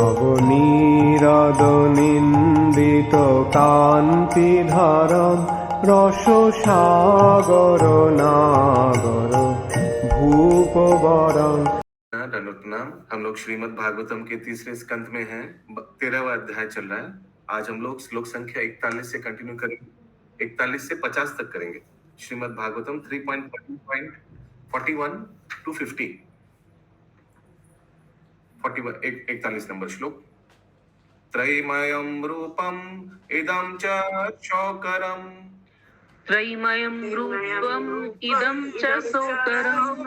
নবনীরদনিন্দিত কান্তিধারম রসসাগর নাগর भूपवरं। नाम हम लोग श्रीमद् भागवतम के तीसरे स्कंद में हैं। 13वां अध्याय चल रहा है। आज हम लोग श्लोक संख्या 41 से कंटिन्यू करेंगे, 41 से 50 तक करेंगे। श्रीमद् भागवतम 3.41 टू 50, 41 नंबर श्लोक। त्रयमयं रूपम इदं च शोकरम, त्रयमयं रूपम इदं च शोकरम,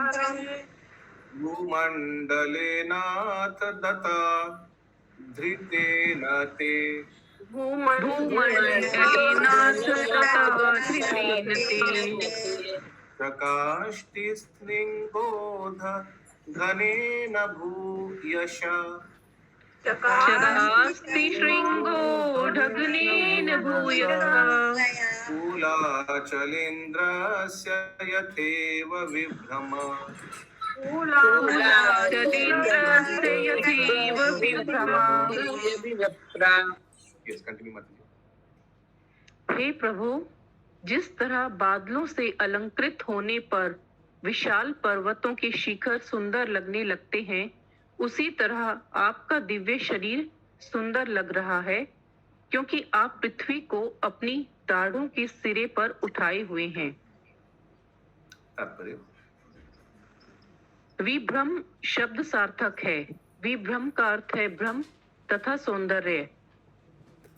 भूमण्डलेनाथ दत्ता धृतेन ते, भूमण्डलेनाथ दत्ता धृतेन ते, प्रकाष्टिस्निग्धोध घनेन भूयशा, चरास्ति शृङ्गो ढग्नेन भूयसा, कूलाचलेन्द्रस्य यथेव विभ्रम, कूलाचलेन्द्रस्य यथेव विभ्रमा। हे प्रभु, जिस तरह बादलों से अलंकृत होने पर विशाल पर्वतों के शिखर सुंदर लगने लगते हैं, उसी तरह आपका दिव्य शरीर सुंदर लग रहा है, क्योंकि आप पृथ्वी को अपनी दाढ़ों के सिरे पर उठाए हुए हैं। विभ्रम शब्द सार्थक है। विभ्रम का अर्थ है भ्रम तथा सौंदर्य।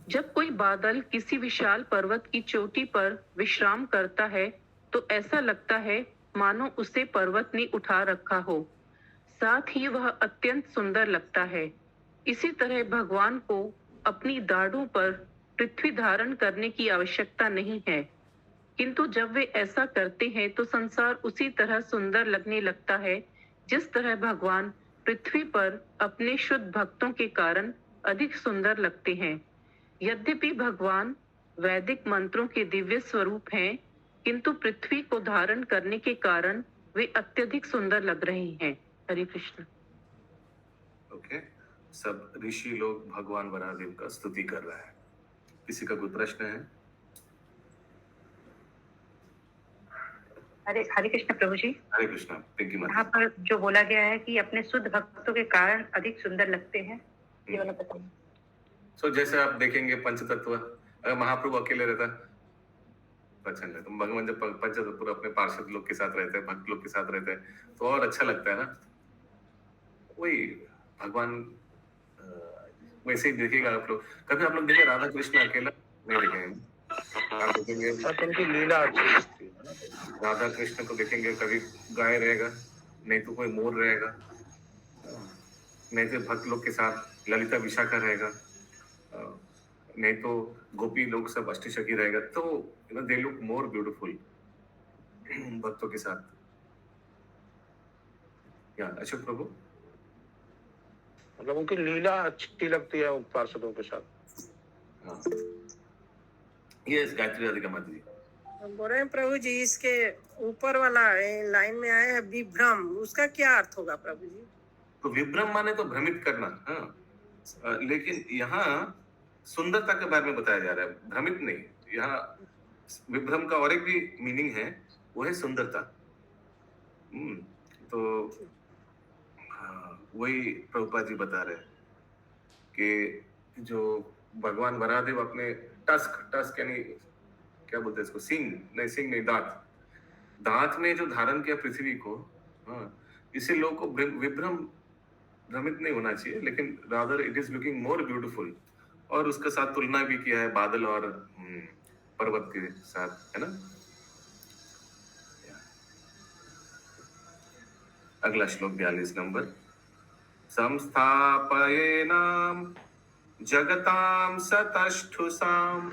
जब कोई बादल किसी विशाल पर्वत की चोटी पर विश्राम करता है तो ऐसा लगता है मानो उसे पर्वत ने उठा रखा हो, साथ ही वह अत्यंत सुंदर लगता है। इसी तरह भगवान को अपनी दाढ़ों पर पृथ्वी धारण करने की आवश्यकता नहीं है, किंतु जब वे ऐसा करते हैं तो संसार उसी तरह सुंदर लगने लगता है जिस तरह भगवान पृथ्वी पर अपने शुद्ध भक्तों के कारण अधिक सुंदर लगते हैं। यद्यपि भगवान वैदिक मंत्रों के दिव्य स्वरूप हैं, किंतु पृथ्वी को धारण करने के कारण वे अत्यधिक सुंदर लग रहे हैं। हरे कृष्ण। ओके, सब ऋषि लोग भगवान वराहदेव का स्तुति कर रहा है। किसी का कोई प्रश्न है? हरे कृष्ण प्रभु जी। हरे कृष्ण। यहाँ पर जो बोला गया है कि अपने शुद्ध भक्तों के कारण अधिक सुंदर लगते हैं, ये वाला बताइए। जैसे आप देखेंगे पंचतत्व, अगर महाप्रभु अकेले रहता अच्छा नहीं, तो भगवान जब पंचतत्व अपने पार्षद लोग के साथ रहते हैं, भक्त लोग के साथ रहते हैं, तो और अच्छा लगता है ना। वही भगवान वैसे ही देखिएगा आप लोग। कभी आप लोग देखे राधा कृष्ण अकेला नहीं देखेंगे, आप देखेंगे उनकी लीला अच्छी लगती है। राधा कृष्ण को देखेंगे, कभी गाय रहेगा, नहीं तो कोई मोर रहेगा, नहीं तो भक्त लोग के साथ ललिता विशाखा रहेगा, नहीं तो गोपी लोग सब अष्टसखी रहेगा। तो दे लुक मोर ब्यूटीफुल भक्तों के साथ। या अशोक प्रभु, मतलब उनकी लीला अच्छी लगती है पार्षदों के साथ। हाँ, यस गायत्री राधिका माता जी बोल रहे हैं प्रभु जी, इसके ऊपर वाला लाइन में आया है विभ्रम, उसका क्या अर्थ होगा प्रभु जी? तो विभ्रम माने तो भ्रमित करना। हाँ, लेकिन यहाँ सुंदरता के बारे में बताया जा रहा है, भ्रमित नहीं। यहाँ विभ्रम का और एक भी मीनिंग है, वो है सुंदरता। तो वही प्रभुपाद जी बता रहे हैं कि जो भगवान वराहदेव अपने टस्क यानी क्या बोलते हैं इसको, सिंग नहीं दांत में जो धारण किया पृथ्वी को, इससे लोगों को भ्रमित नहीं होना चाहिए, लेकिन rather it is looking more beautiful. और उसके साथ तुलना भी किया है बादल और पर्वत के साथ, है ना। अगला श्लोक 42 नंबर। संस्थापयेनाम जगताम सतष्ठुसाम,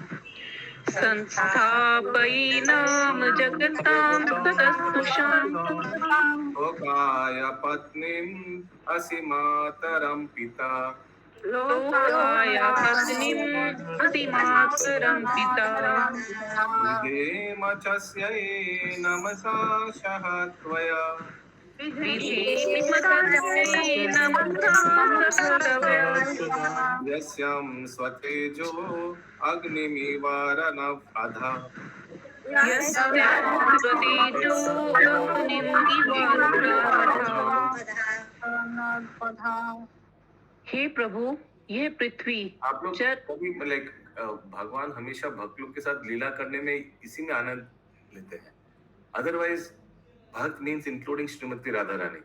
संस्थापयेनाम जगताम सतष्ठुसाम, लोकाय पत्नीम असीमातरम पिता, लोकाय पत्नीम असीमातरम पिता, विधेम च स्यै नमसा शः त्वया, यस्यां स्वतेजो अग्निमिवारनवधा हे प्रभु, यह पृथ्वी आप लोग चर कभी लाइक भगवान हमेशा भक्त लोग के साथ लीला करने में इसी में आनंद लेते हैं. अदरवाइज भक्त means including Shrimati Radha Rani.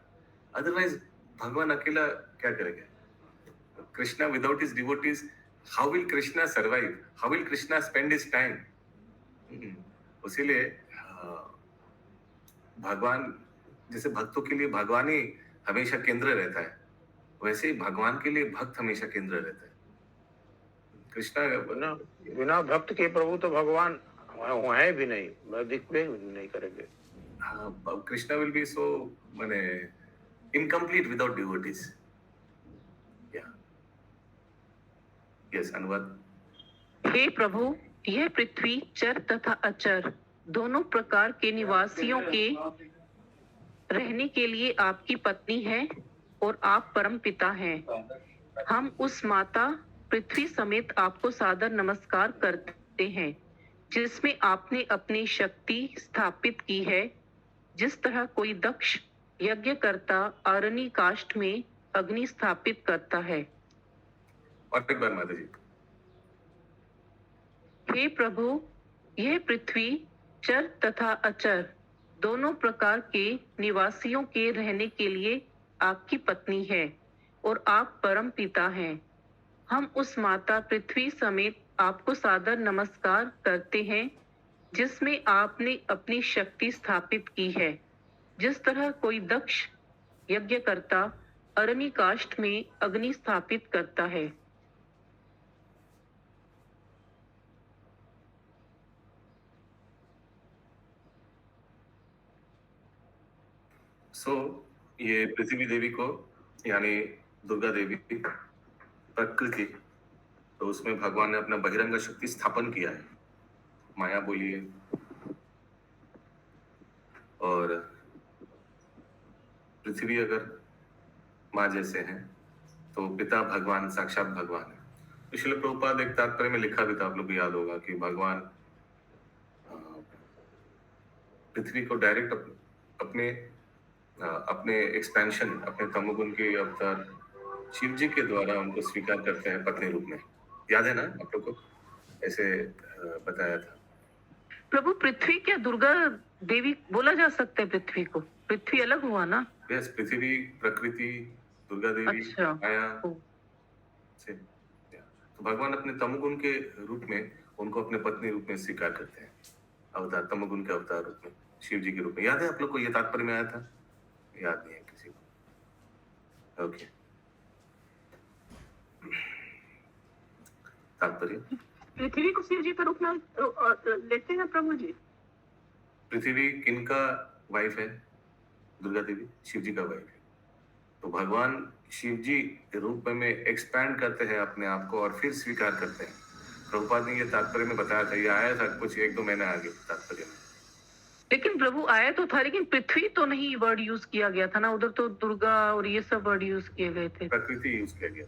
Otherwise भगवान अकेला क्या करेंगे? Krishna without his devotees, how will Krishna survive? How will Krishna spend his time? इसीलिए भगवान जैसे भक्तों के लिए भगवान ही हमेशा केंद्र रहता है, वैसे ही भगवान के लिए भक्त हमेशा केंद्र रहता है. कृष्णा बिना बिना भक्त के प्रभु तो भगवान है भी नहीं, दिख भी नहीं करेंगे. कृष्णा विल बी सो माने इनकम्प्लीट विदाउट डिवोटीज. यस, अनुवाद. हे प्रभु, यह पृथ्वी चर तथा अचर दोनों प्रकार के निवासियों के रहने के लिए आपकी पत्नी है और आप परम पिता हैं. हम उस माता पृथ्वी समेत आपको सादर नमस्कार करते हैं, जिसमें आपने अपनी शक्ति स्थापित की है. जिस तरह कोई दक्ष यज्ञकर्ता अरणी काष्ठ में अग्नि स्थापित करता है. और एक बार माता जी. हे प्रभु, यह पृथ्वी चर तथा अचर दोनों प्रकार के निवासियों के रहने के लिए आपकी पत्नी है और आप परम पिता हैं. हम उस माता पृथ्वी समेत आपको सादर नमस्कार करते हैं, जिसमें आपने अपनी शक्ति स्थापित की है. जिस तरह कोई दक्ष यज्ञकर्ता अरणी काष्ठ में अग्नि स्थापित करता है. ये पृथ्वी देवी को यानी दुर्गा देवी प्रकृति, तो उसमें भगवान ने अपना बहिरंग शक्ति स्थापन किया है. माया बोलिए और पृथ्वी अगर माँ जैसे हैं तो पिता भगवान साक्षात भगवान है. इसलिए प्रभुपाद एक तात्पर्य में लिखा भी था, आप लोग को याद होगा कि भगवान पृथ्वी को डायरेक्ट अपने एक्सपेंशन, अपने तमोगुण के अवतार शिव जी के द्वारा उनको स्वीकार करते हैं पत्नी रूप में. याद है ना आप लोग को? ऐसे बताया था. प्रभु, पृथ्वी क्या दुर्गा देवी बोला जा सकता है? पृथ्वी को पृथ्वी अलग हुआ ना? यस, पृथ्वी प्रकृति, दुर्गा देवी अच्छा. माया से. तो भगवान अपने तमोगुण के रूप में उनको अपने पत्नी रूप में स्वीकार करते हैं, अवतार, तमोगुण के अवतार रूप में, शिव जी के रूप में. याद है आप लोग को? ये तात्पर्य में आया था? याद नहीं है किसी को? ओके. तात्पर्य, पृथ्वी को शिव जी का रूप में लेते हैं प्रभु जी. पृथ्वी किनका वाइफ है? दुर्गा देवी शिव जी का वाइफ है. तो भगवान शिव जी के रूप में एक्सपैंड करते हैं अपने आप को और फिर स्वीकार करते हैं. प्रभुपाद ने ये तात्पर्य में बताया था, ये आया था कुछ 1-2 महीने आगे तात्पर्य में. लेकिन प्रभु आया तो था, लेकिन पृथ्वी तो नहीं वर्ड यूज किया गया था ना. उधर तो दुर्गा और ये सब वर्ड यूज किए गए थे. प्रकृति यूज किया गया.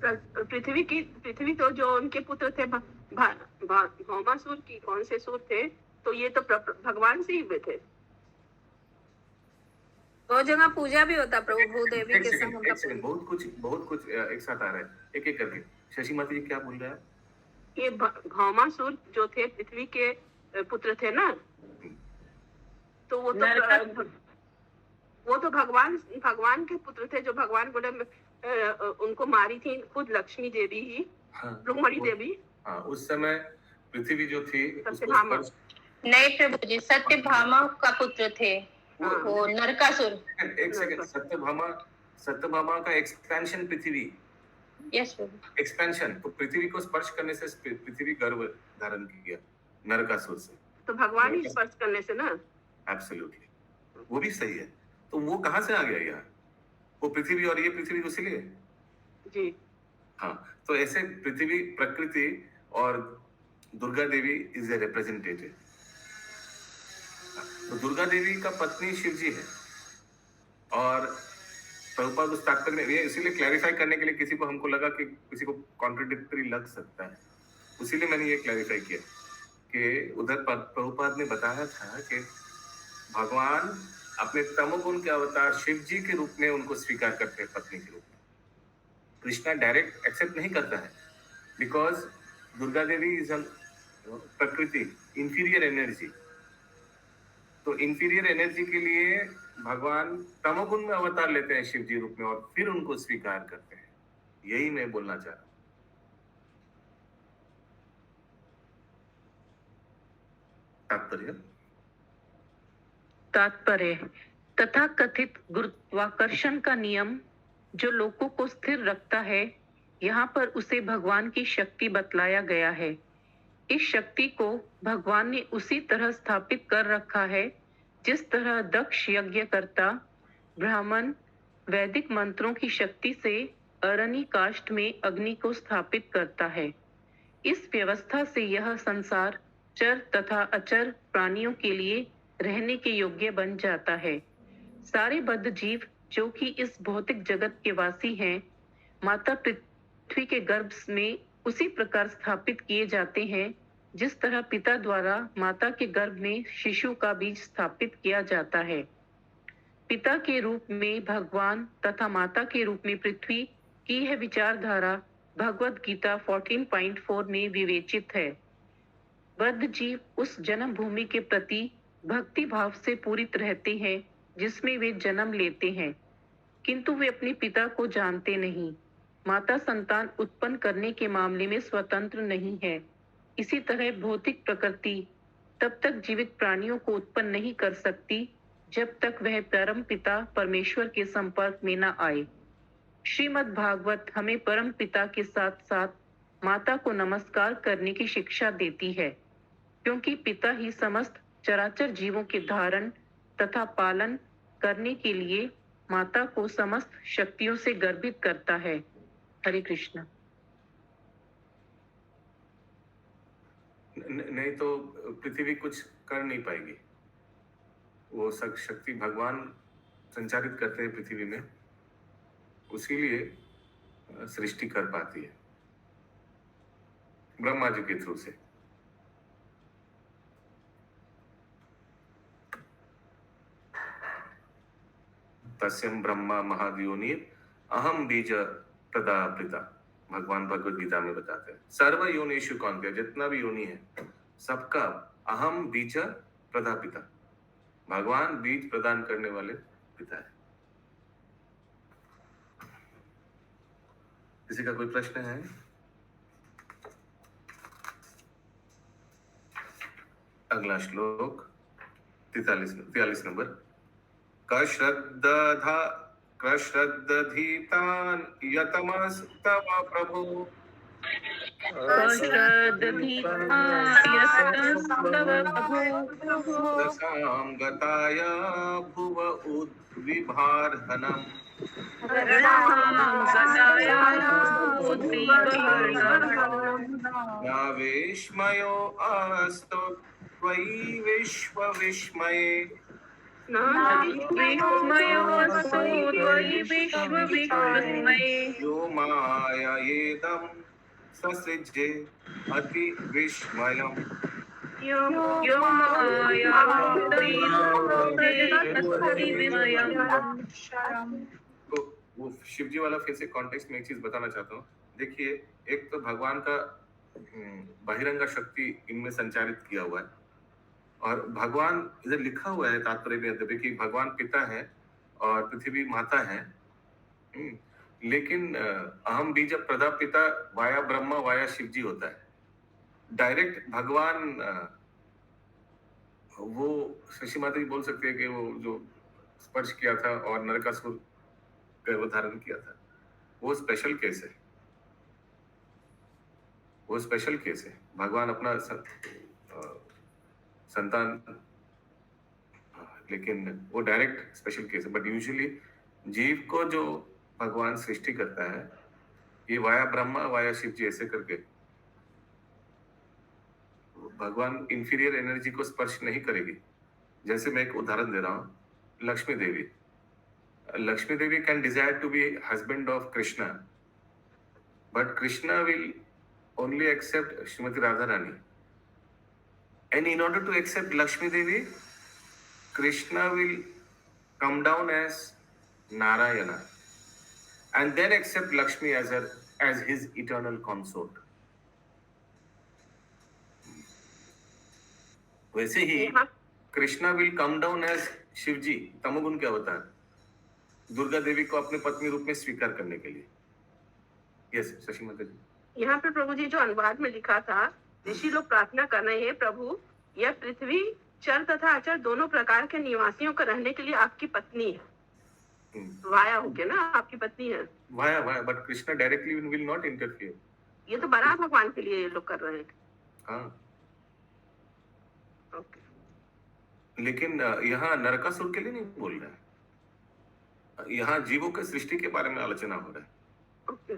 पृथ्वी तो जो उनके पुत्र थे भौमासुर की कौन से सुर थे, तो ये तो भगवान से ही हुए थे. दो जगह पूजा भी होता प्रभु, भूदेवी एक के सेकंड, समान एक सेकंड, बहुत कुछ एक साथ आ रहा है, एक एक करके. शशि माता जी क्या बोल रहे हैं? ये भौमासुर जो थे पृथ्वी के पुत्र थे ना, तो वो तो भगवान के पुत्र थे, जो भगवान बोले उनको मारी थी खुद लक्ष्मी देवी ही. रुक्मणी देवी. हाँ, उस समय पृथ्वी जो थी सत्यभामा. नहीं प्रभु जी, सत्यभामा का पुत्र थे वो नरकासुर. एक सेकंड, सत्यभामा का एक्सपेंशन पृथ्वी. यस प्रभु. एक्सपेंशन, तो पृथ्वी को स्पर्श करने से पृथ्वी गर्भ धारण किया नरकासुर से. तो भगवान ही स्पर्श करने से ना. एब्सोल्युटली, वो भी सही है. तो वो कहाँ से आ गया यार? वो पृथ्वी और ये पृथ्वी उसी लिए जी. हाँ, तो ऐसे पृथ्वी प्रकृति और Durga Devi is a representative. तो दुर्गा देवी का पत्नी शिव जी है और प्रभुपाद उस तात्पर्य में, ये इसीलिए क्लैरिफाई करने के लिए किसी को, हमको लगा कि किसी को कॉन्ट्रडिक्टरी लग सकता है, उसीलिए मैंने ये क्लैरिफाई किया कि उधर प्रभुपाद ने बताया था कि भगवान अपने तमोगुण के अवतार शिव जी के रूप में उनको स्वीकार करते हैं पत्नी के रूप में। कृष्णा डायरेक्ट एक्सेप्ट नहीं करता है, बिकॉज दुर्गा देवी इज प्रकृति, इंफीरियर एनर्जी। तो इंफीरियर एनर्जी के लिए भगवान तमोगुण में अवतार लेते हैं शिव जी रूप में, और फिर उनको स्वीकार करते हैं। यही मैं बोलना चाह रहा हूं। तात्पर्य तथा कथित गुरुत्वाकर्षण का नियम जो लोगों को स्थिर रखता है, यहाँ पर उसे भगवान की शक्ति बतलाया गया है। इस शक्ति को भगवान ने उसी तरह स्थापित कर रखा है जिस तरह दक्ष यज्ञकर्ता ब्राह्मण वैदिक मंत्रों की शक्ति से अरणी काष्ठ में अग्नि को स्थापित करता है। इस व्यवस्था से यह संसार चर तथा अचर प्राणियों के लिए रहने के योग्य बन जाता है। सारे बद्ध जीव जो कि इस भौतिक जगत के वासी हैं, माता पृथ्वी के गर्भ में उसी प्रकार स्थापित किए जाते हैं जिस तरह पिता द्वारा माता के गर्भ में शिशु का बीज स्थापित किया जाता है। पिता के रूप में भगवान तथा माता के रूप में पृथ्वी की यह विचारधारा भगवद गीता 14.4 में विवेचित है। बद्ध जीव उस जन्म भूमि के प्रति भक्ति भाव से पूरित रहते हैं जिसमें वे जन्म लेते हैं, किंतु वे अपने पिता को जानते नहीं। माता संतान उत्पन्न करने के मामले में स्वतंत्र नहीं है। इसी तरह भौतिक प्रकृति तब तक जीवित प्राणियों को उत्पन्न नहीं कर सकती जब तक वह परम पिता परमेश्वर के संपर्क में न आए। श्रीमद् भागवत हमें परम पिता के साथ साथ माता को नमस्कार करने की शिक्षा देती है, क्योंकि पिता ही समस्त चराचर जीवों के धारण तथा पालन करने के लिए माता को समस्त शक्तियों से गर्भित करता है। हरे कृष्ण। नहीं तो पृथ्वी कुछ कर नहीं पाएगी। वो शक्ति भगवान संचारित करते हैं पृथ्वी में, उसीलिए सृष्टि कर पाती है ब्रह्मा जी के थ्रू से। तस्यम ब्रह्मा महाद्योनिर अहम बीज प्रदा पिता, भगवान भगवद गीता में बताते हैं। सर्व योनिषु कौन्त्य, जितना भी योनि है सबका अहम बीज प्रदा पिता, भगवान बीज प्रदान करने वाले पिता है। किसी का कोई प्रश्न है? अगला श्लोक 43 नंबर। कश्रद्धधीतान् यतमस्तव प्रभु, रसां गताय भुव उद्विभार्हनम्, नावेश्मयो अस्तु त्वयि विश्वविस्मये, यो माययेदं ससृजे अति विस्मयम्। तो वो शिव जी वाला फिर से कॉन्टेक्स्ट में एक चीज बताना चाहता हूँ। देखिए, एक तो भगवान का बहिरंगा शक्ति इनमें संचारित किया हुआ है, और भगवान इधर लिखा हुआ है तात्पर्य में कि भगवान पिता है और पृथ्वी माता है। लेकिन अहम बीज प्रदा पिता वाया ब्रह्मा वाया शिव जी होता है। डायरेक्ट भगवान वो शशि माता जी बोल सकते हैं कि वो जो स्पर्श किया था और नरकासुर गर्भ धारण किया था, वो स्पेशल केस है। वो स्पेशल केस है। भगवान अपना संतान, लेकिन वो डायरेक्ट स्पेशल केस है। बट यूजुअली जीव को जो भगवान सृष्टि करता है, ये वाया ब्रह्मा वाया शिव जी ऐसे करके, भगवान इंफीरियर एनर्जी को स्पर्श नहीं करेगी। जैसे मैं एक उदाहरण दे रहा हूँ, लक्ष्मी देवी, Lakshmi Devi can desire to be husband of Krishna, but Krishna will only accept Srimati Radharani. And in order to accept Lakshmi Devi, Krishna will come down as Narayana and then accept Lakshmi as his eternal consort. वैसे ही यहाँ Krishna will come down as Shivji, तमोगुण के अवतार, दुर्गा देवी को अपने पत्नी रूप में स्वीकार करने के लिए। यस शशि माता जी। यहाँ पे प्रभु जी जो अनुवाद में लिखा था, ऋषि लोग प्रार्थना कर रहे हैं, प्रभु यह पृथ्वी चर तथा अचर दोनों प्रकार के निवासियों को रहने के लिए आपकी पत्नी है। वाया हो गया ना, आपकी पत्नी है। Via but Krishna directly will not interfere. ये तो बड़ा भगवान के लिए ये लोग कर रहे हैं। हाँ, ओके। लेकिन यहाँ नरकासुर के लिए नहीं बोल रहा है, यहाँ जीवों के सृष्टि के बारे में आलोचना हो रहा है। Okay.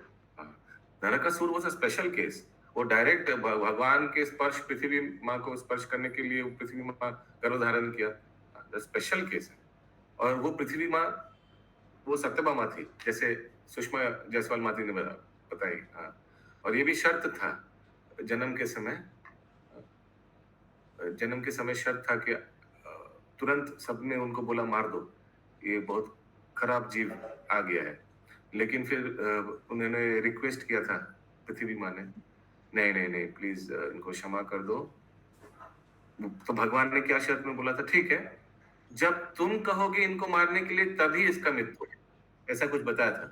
Narakasura was a special case. वो डायरेक्ट भगवान के स्पर्श, पृथ्वी माँ को स्पर्श करने के लिए पृथ्वी माँ गर्भ धारण किया, स्पेशल केस है। और वो पृथ्वी माँ वो सत्यभामा थी, जैसे सुषमा जायसवाल माती ने बताई। हाँ, और ये भी शर्त था जन्म के समय शर्त था कि तुरंत सबने उनको बोला मार दो, ये बहुत खराब जीव आ गया है। लेकिन फिर उन्होंने रिक्वेस्ट किया था पृथ्वी माँ ने, नहीं प्लीज इनको क्षमा कर दो। तो भगवान ने क्या शर्त में बोला था, ठीक है जब तुम कहोगे इनको मारने के लिए तभी इसका मृत्यु, ऐसा कुछ बताया था।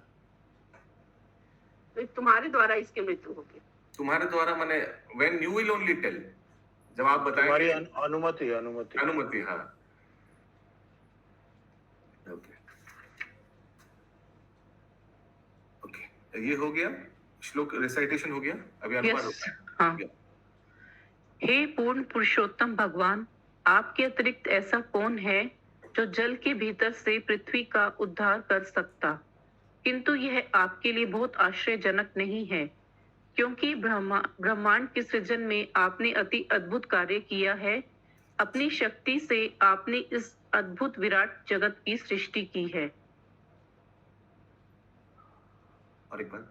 तो तुम्हारे द्वारा इसकी मृत्यु होगी। तुम्हारे द्वारा माने when you will only tell, जब आप बताएंगे। हमारी अनुमति। हाँ, ओके, ये हो गया श्लोक रिसाइटेशन हो गया। अभी अनुवाद यस, होगा। हाँ। हे पूर्ण पुरुषोत्तम भगवान, आपके अतिरिक्त ऐसा कौन है जो जल के भीतर से पृथ्वी का उद्धार कर सकता, किंतु यह आपके लिए बहुत आश्चर्यजनक नहीं है, क्योंकि ब्रह्मांड के सृजन में आपने अति अद्भुत कार्य किया है। अपनी शक्ति से आपने इस अद्भुत विराट जगत की सृष्टि की है। और एक बार,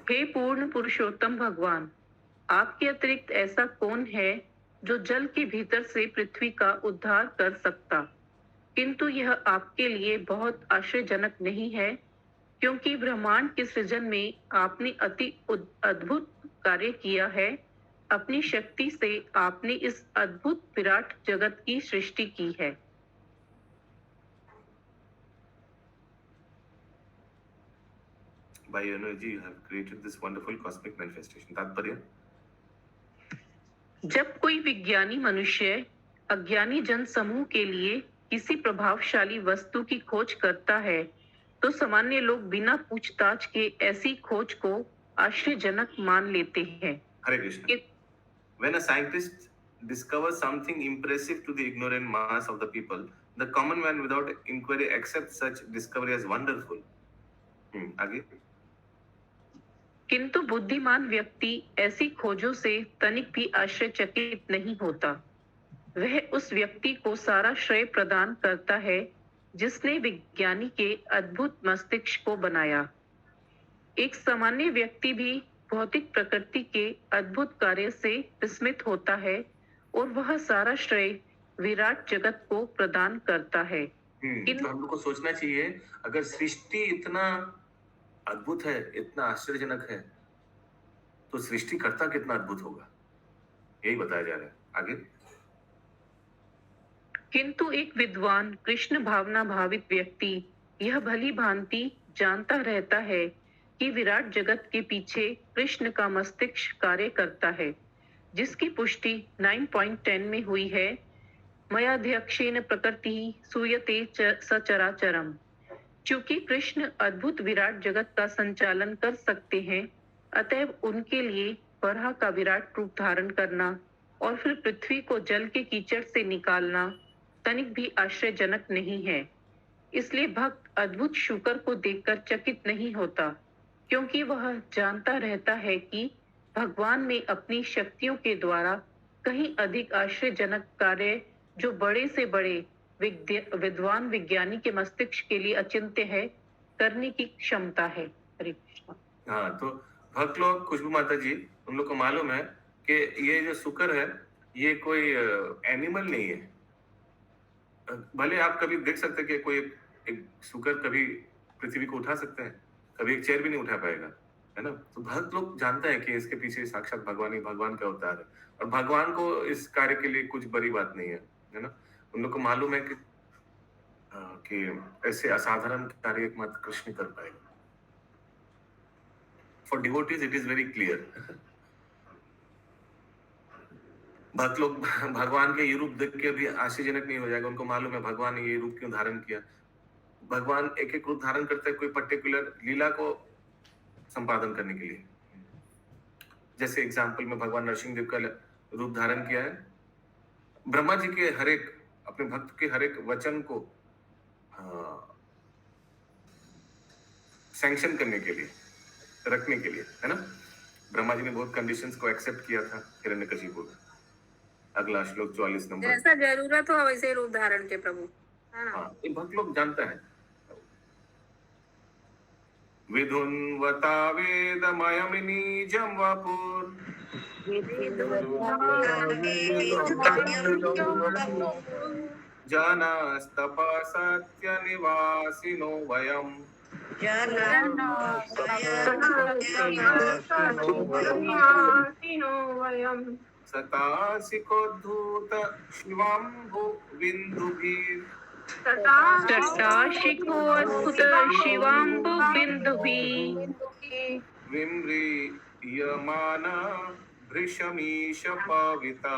हे पूर्ण पुरुषोत्तम भगवान, आपके अतिरिक्त ऐसा कौन है जो जल के भीतर से पृथ्वी का उद्धार कर सकता, किंतु यह आपके लिए बहुत आश्चर्यजनक नहीं है, क्योंकि ब्रह्मांड के सृजन में आपने अति अद्भुत कार्य किया है। अपनी शक्ति से आपने इस अद्भुत विराट जगत की सृष्टि की है। by your energy you have created this wonderful cosmic manifestation. तात्पर्य, जब कोई विज्ञानी मनुष्य अज्ञानी जन समूह के लिए किसी प्रभावशाली वस्तु की खोज करता है, तो सामान्य लोग बिना पूछताछ के ऐसी खोज को आश्चर्यजनक मान लेते हैं। हरे Krishna. When a scientist discovers something impressive to the ignorant mass of the people, the common man without inquiry accepts such discovery as wonderful. आगे। किंतु बुद्धिमान व्यक्ति ऐसी खोजों से तनिक भी आश्चर्यचकित नहीं होता। वह उस व्यक्ति को सारा श्रेय प्रदान करता है जिसने विज्ञानी के अद्भुत मस्तिष्क को बनाया। एक सामान्य व्यक्ति भी भौतिक प्रकृति के अद्भुत कार्य से विस्मित होता है और वह सारा श्रेय विराट जगत को प्रदान करता है। तो हम लोग को सोचना चाहिए, अगर सृष्टि इतना अद्भुत है, इतना आश्चर्यजनक है, तो सृष्टिकर्ता कितना अद्भुत होगा, यही बताया जा रहा है। आगे। किंतु एक विद्वान कृष्ण भावना भावित व्यक्ति यह भली भांति जानता रहता है कि विराट जगत के पीछे कृष्ण का मस्तिष्क कार्य करता है, जिसकी पुष्टि 9.10 में हुई है। मयाध्यक्षेन प्रकृति सूयते सचराचरम। चूंकि कृष्ण अद्भुत विराट जगत का संचालन कर सकते हैं, अतएव उनके लिए बराह का विराट रूप धारण करना और फिर पृथ्वी को जल के कीचड़ से निकालना तनिक भी आश्चर्यजनक नहीं है। इसलिए भक्त अद्भुत शुकर को देखकर चकित नहीं होता, क्योंकि वह जानता रहता है कि भगवान में अपनी शक्तियों के द्वारा कहीं अधिक आश्चर्यजनक कार्य जो बड़े से बड़े विद्वान विज्ञानी के मस्तिष्क के लिए अचिंत्य है, करने की क्षमता है। हरे कृष्ण। हाँ, तो भक्त लोग, खुशबू माता जी, उन लोग को मालूम है कि ये जो शुक्र है ये कोई एनिमल नहीं है। भले आप कभी देख सकते हैं कि कोई एक शुक्र कभी पृथ्वी को उठा सकते हैं, कभी एक चेयर भी नहीं उठा पाएगा, है ना। तो भक्त लोग जानते हैं कि इसके पीछे साक्षात भगवान ही भगवान का अवतार है, और भगवान को इस कार्य के लिए कुछ बड़ी बात नहीं है ना। उन लोग को मालूम है कि ऐसे असाधारण कार्य एकमात्र कृष्ण कर पाएगा। For devotees it is very clear. भक्त लोग भगवान के ये रूप देख के भी आश्चर्यजनक नहीं हो जाएगा, उनको मालूम है भगवान ने ये रूप क्यों धारण किया। भगवान एक एक रूप धारण करते हैं कोई पर्टिकुलर लीला को संपादन करने के लिए। जैसे एग्जाम्पल में भगवान नरसिंह देव का रूप धारण किया है ब्रह्मा जी के हर एक अपने भक्त के हर एक वचन को सैंक्शन करने के लिए, रखने के लिए, है ना। ब्रह्मा जी ने बहुत कंडीशंस को एक्सेप्ट किया था हिरण्यकशिपु को। अगला श्लोक 44 नंबर। जैसा जरूरत हो वैसे रूप धारण के प्रभु, है ना। हाँ, ये भक्त लोग जानते हैं। विधुन्वता वेदमयमिनी जम्वापुर जनास्तपा सत्य निवासिनो वयम् सतासिकोद्धूत शिवाम्भु बिन्दुभिः तटाशिकोऽद्भुत शिवाम्बु बिन्दुभिः विम्रियमाना भृशमीश पाविता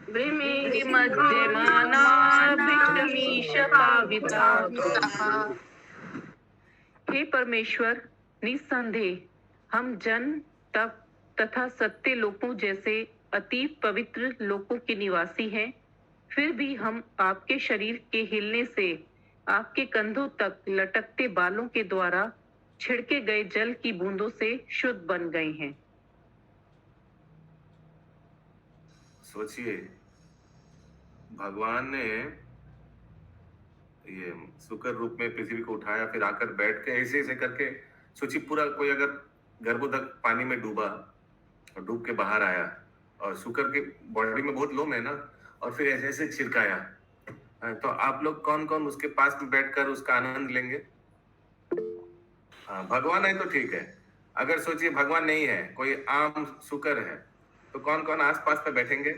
विमध्यमाना भृशमीश पाविता। हे परमेश्वर, निस्संदेह हम जन, तप तथा सत्य लोकों जैसे अतीव पवित्र लोकों के निवासी हैं। फिर भी हम आपके शरीर के हिलने से आपके कंधों तक लटकते बालों के द्वारा छिड़के गए जल की बूंदों से शुद्ध बन गए हैं। सोचिए, भगवान ने ये शुक्र रूप में पृथ्वी को उठाया, फिर आकर बैठ के ऐसे ऐसे करके, सोचिए पूरा कोई अगर गर्भोदक पानी में डूबा और डूब के बाहर आया और शुक्र के बॉडी में बहुत लोम है ना, और फिर ऐसे ऐसे छिड़काया, तो आप लोग कौन कौन उसके पास में बैठकर उसका आनंद लेंगे? हाँ, भगवान है तो ठीक है। अगर सोचिए भगवान नहीं है, कोई आम शुक्र है, तो कौन कौन आस पास पे बैठेंगे?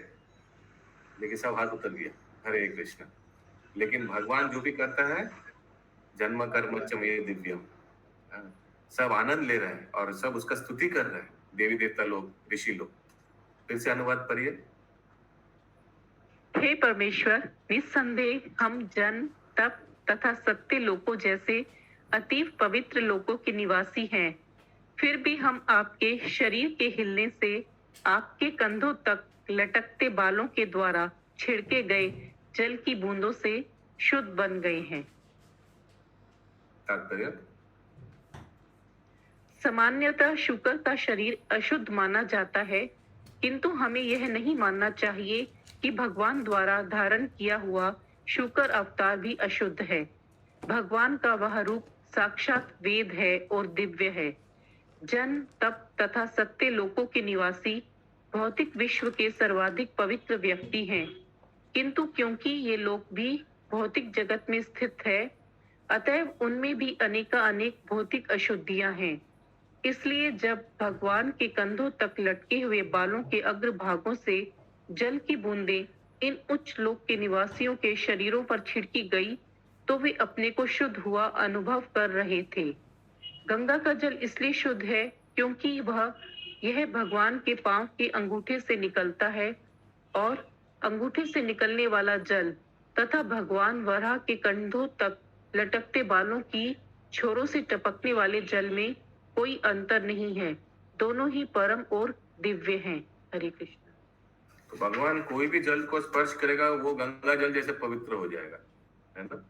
देखिए सब हाथ उतर गया। हरे कृष्ण। लेकिन भगवान जो भी करता है, जन्म कर्म च मे दिव्यम, सब आनंद ले रहे हैं और सब उसका स्तुति कर रहे हैं, देवी देवता लोग, ऋषि लोग। फिर से अनुवाद पढ़िए। हे परमेश्वर, निस्संदेह हम जन, तप तथा सत्य लोकों जैसे अतीव पवित्र लोकों के निवासी हैं। फिर भी हम आपके शरीर के हिलने से आपके कंधों तक लटकते बालों के द्वारा छिड़के गए जल की बूंदों से शुद्ध बन गए हैं। तात्पर्य, सामान्यतः शुक्र का शरीर अशुद्ध माना जाता है, किंतु हमें यह नहीं मानना चाहिए कि भगवान द्वारा धारण किया हुआ शुक्र अवतार भी अशुद्ध है। भगवान का वह रूप साक्षात वेद है और दिव्य है। जन, तप तथा सत्य लोकों के निवासी भौतिक विश्व के सर्वाधिक पवित्र व्यक्ति हैं, किंतु क्योंकि ये लोग भी भौतिक जगत में स्थित है, अतएव उनमें भी अनेक भौतिक अशुद्धियां हैं। इसलिए जब भगवान के कंधों तक लटके हुए बालों के अग्र भागों से जल की बूंदें इन उच्च लोक के निवासियों के शरीरों पर छिड़की गई, तो वे अपने को शुद्ध हुआ अनुभव कर रहे थे। गंगा का जल इसलिए शुद्ध है क्योंकि यह भगवान के पांव के अंगूठे से निकलता है, और अंगूठे से निकलने वाला जल तथा भगवान वराह के कंधों तक लटकते बालों की छोरों से टपकने वाले जल में कोई अंतर नहीं है। दोनों ही परम और दिव्य हैं। हरे कृष्ण। तो भगवान कोई भी जल को स्पर्श करेगा, वो गंगा जल जैसे पवित्र हो जाएगा, है ना।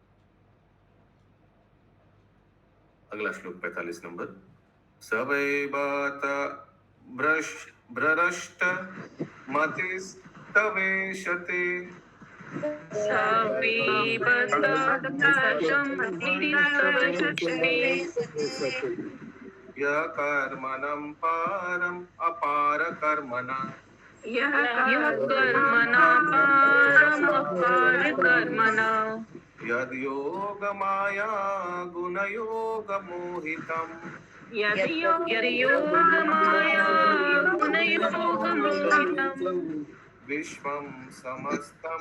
अगला श्लोक 45 नंबर। सवैबाट भ्रष्ट मतिस्तवेशते य कर्मणं पारम् अपार कर्मणा यह यः कर्मणा पारम् अपार कर्मणा यद् योगमाया गुणयोगमोहितम् यदि यर्योगमाया गुणयोगमोहितम् विश्वं समस्तं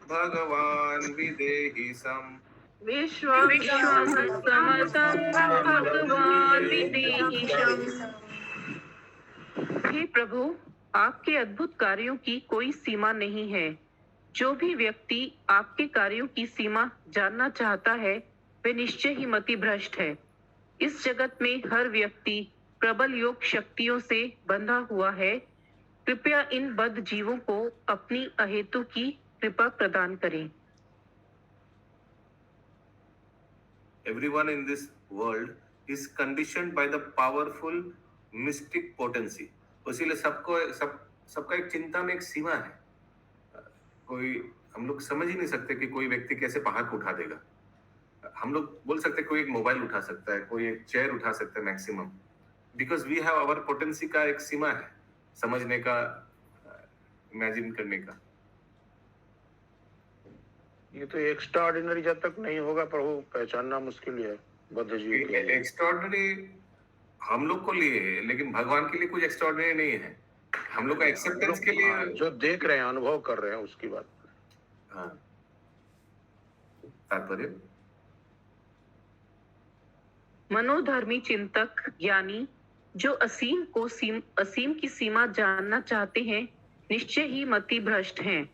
भगवान् विदेहि सम् विश्वम विश्वं समस्तं भगवान् विदेहिशम्। हे प्रभु, आपके अद्भुत कार्यों की कोई सीमा नहीं है। जो भी व्यक्ति आपके कार्यों की सीमा जानना चाहता है वे निश्चय ही मतिभ्रष्ट है। इस जगत में हर व्यक्ति प्रबल योग शक्तियों से बंधा हुआ है। कृपया इन बद्ध जीवों को अपनी अहेतु की कृपा प्रदान करें। Everyone in this world is conditioned by the powerful mystic potency. इसीलिए सबका एक चिंता में एक सीमा है। कोई हम लोग समझ ही नहीं सकते कि कोई व्यक्ति कैसे पहाड़ को उठा देगा। हम लोग बोल सकते हैं कोई एक मोबाइल उठा सकता है, कोई एक चेयर उठा सकता है maximum, because we have our potency का एक सीमा है समझने का, इमेजिन करने का। ये तो एक्स्ट्राऑर्डिनरी जब तक नहीं होगा प्रभु पहचानना मुश्किल है बद्ध जीव के लिए। एक्स्ट्राऑर्डिनरी हम लोग को लिए है, लेकिन भगवान के लिए कुछ एक्स्ट्राऑर्डिनरी नहीं है। हम लोग का एक्सेप्टेंस के लिए जो देख रहे हैं, अनुभव कर रहे हैं, उसकी बात। हाँ, तात्पर्य मनोधर्मी चिंतक यानी जो असीम की सीमा जानना चाहते हैं निश्चय ही मतिभ्रष्ट हैं।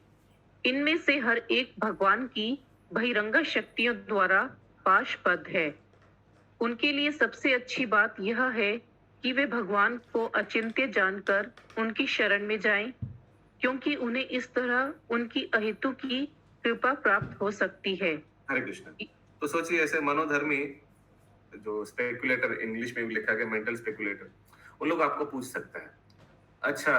इनमें से हर एक भगवान की बहिरंग शक्तियों द्वारा पाशबद्ध है। उनके लिए सबसे अच्छी बात यह है कि वे भगवान को अचिंत्य जानकर उनकी शरण में जाएं, क्योंकि उन्हें इस तरह उनकी अहेतु की कृपा प्राप्त हो सकती है। हरे कृष्ण। तो सोचिए ऐसे मनोधर्मी जो स्पेकुलेटर, इंग्लिश में भी लिखा गया मेंटल स्पेकुलेटर, उन लोग आपको पूछ सकता है, अच्छा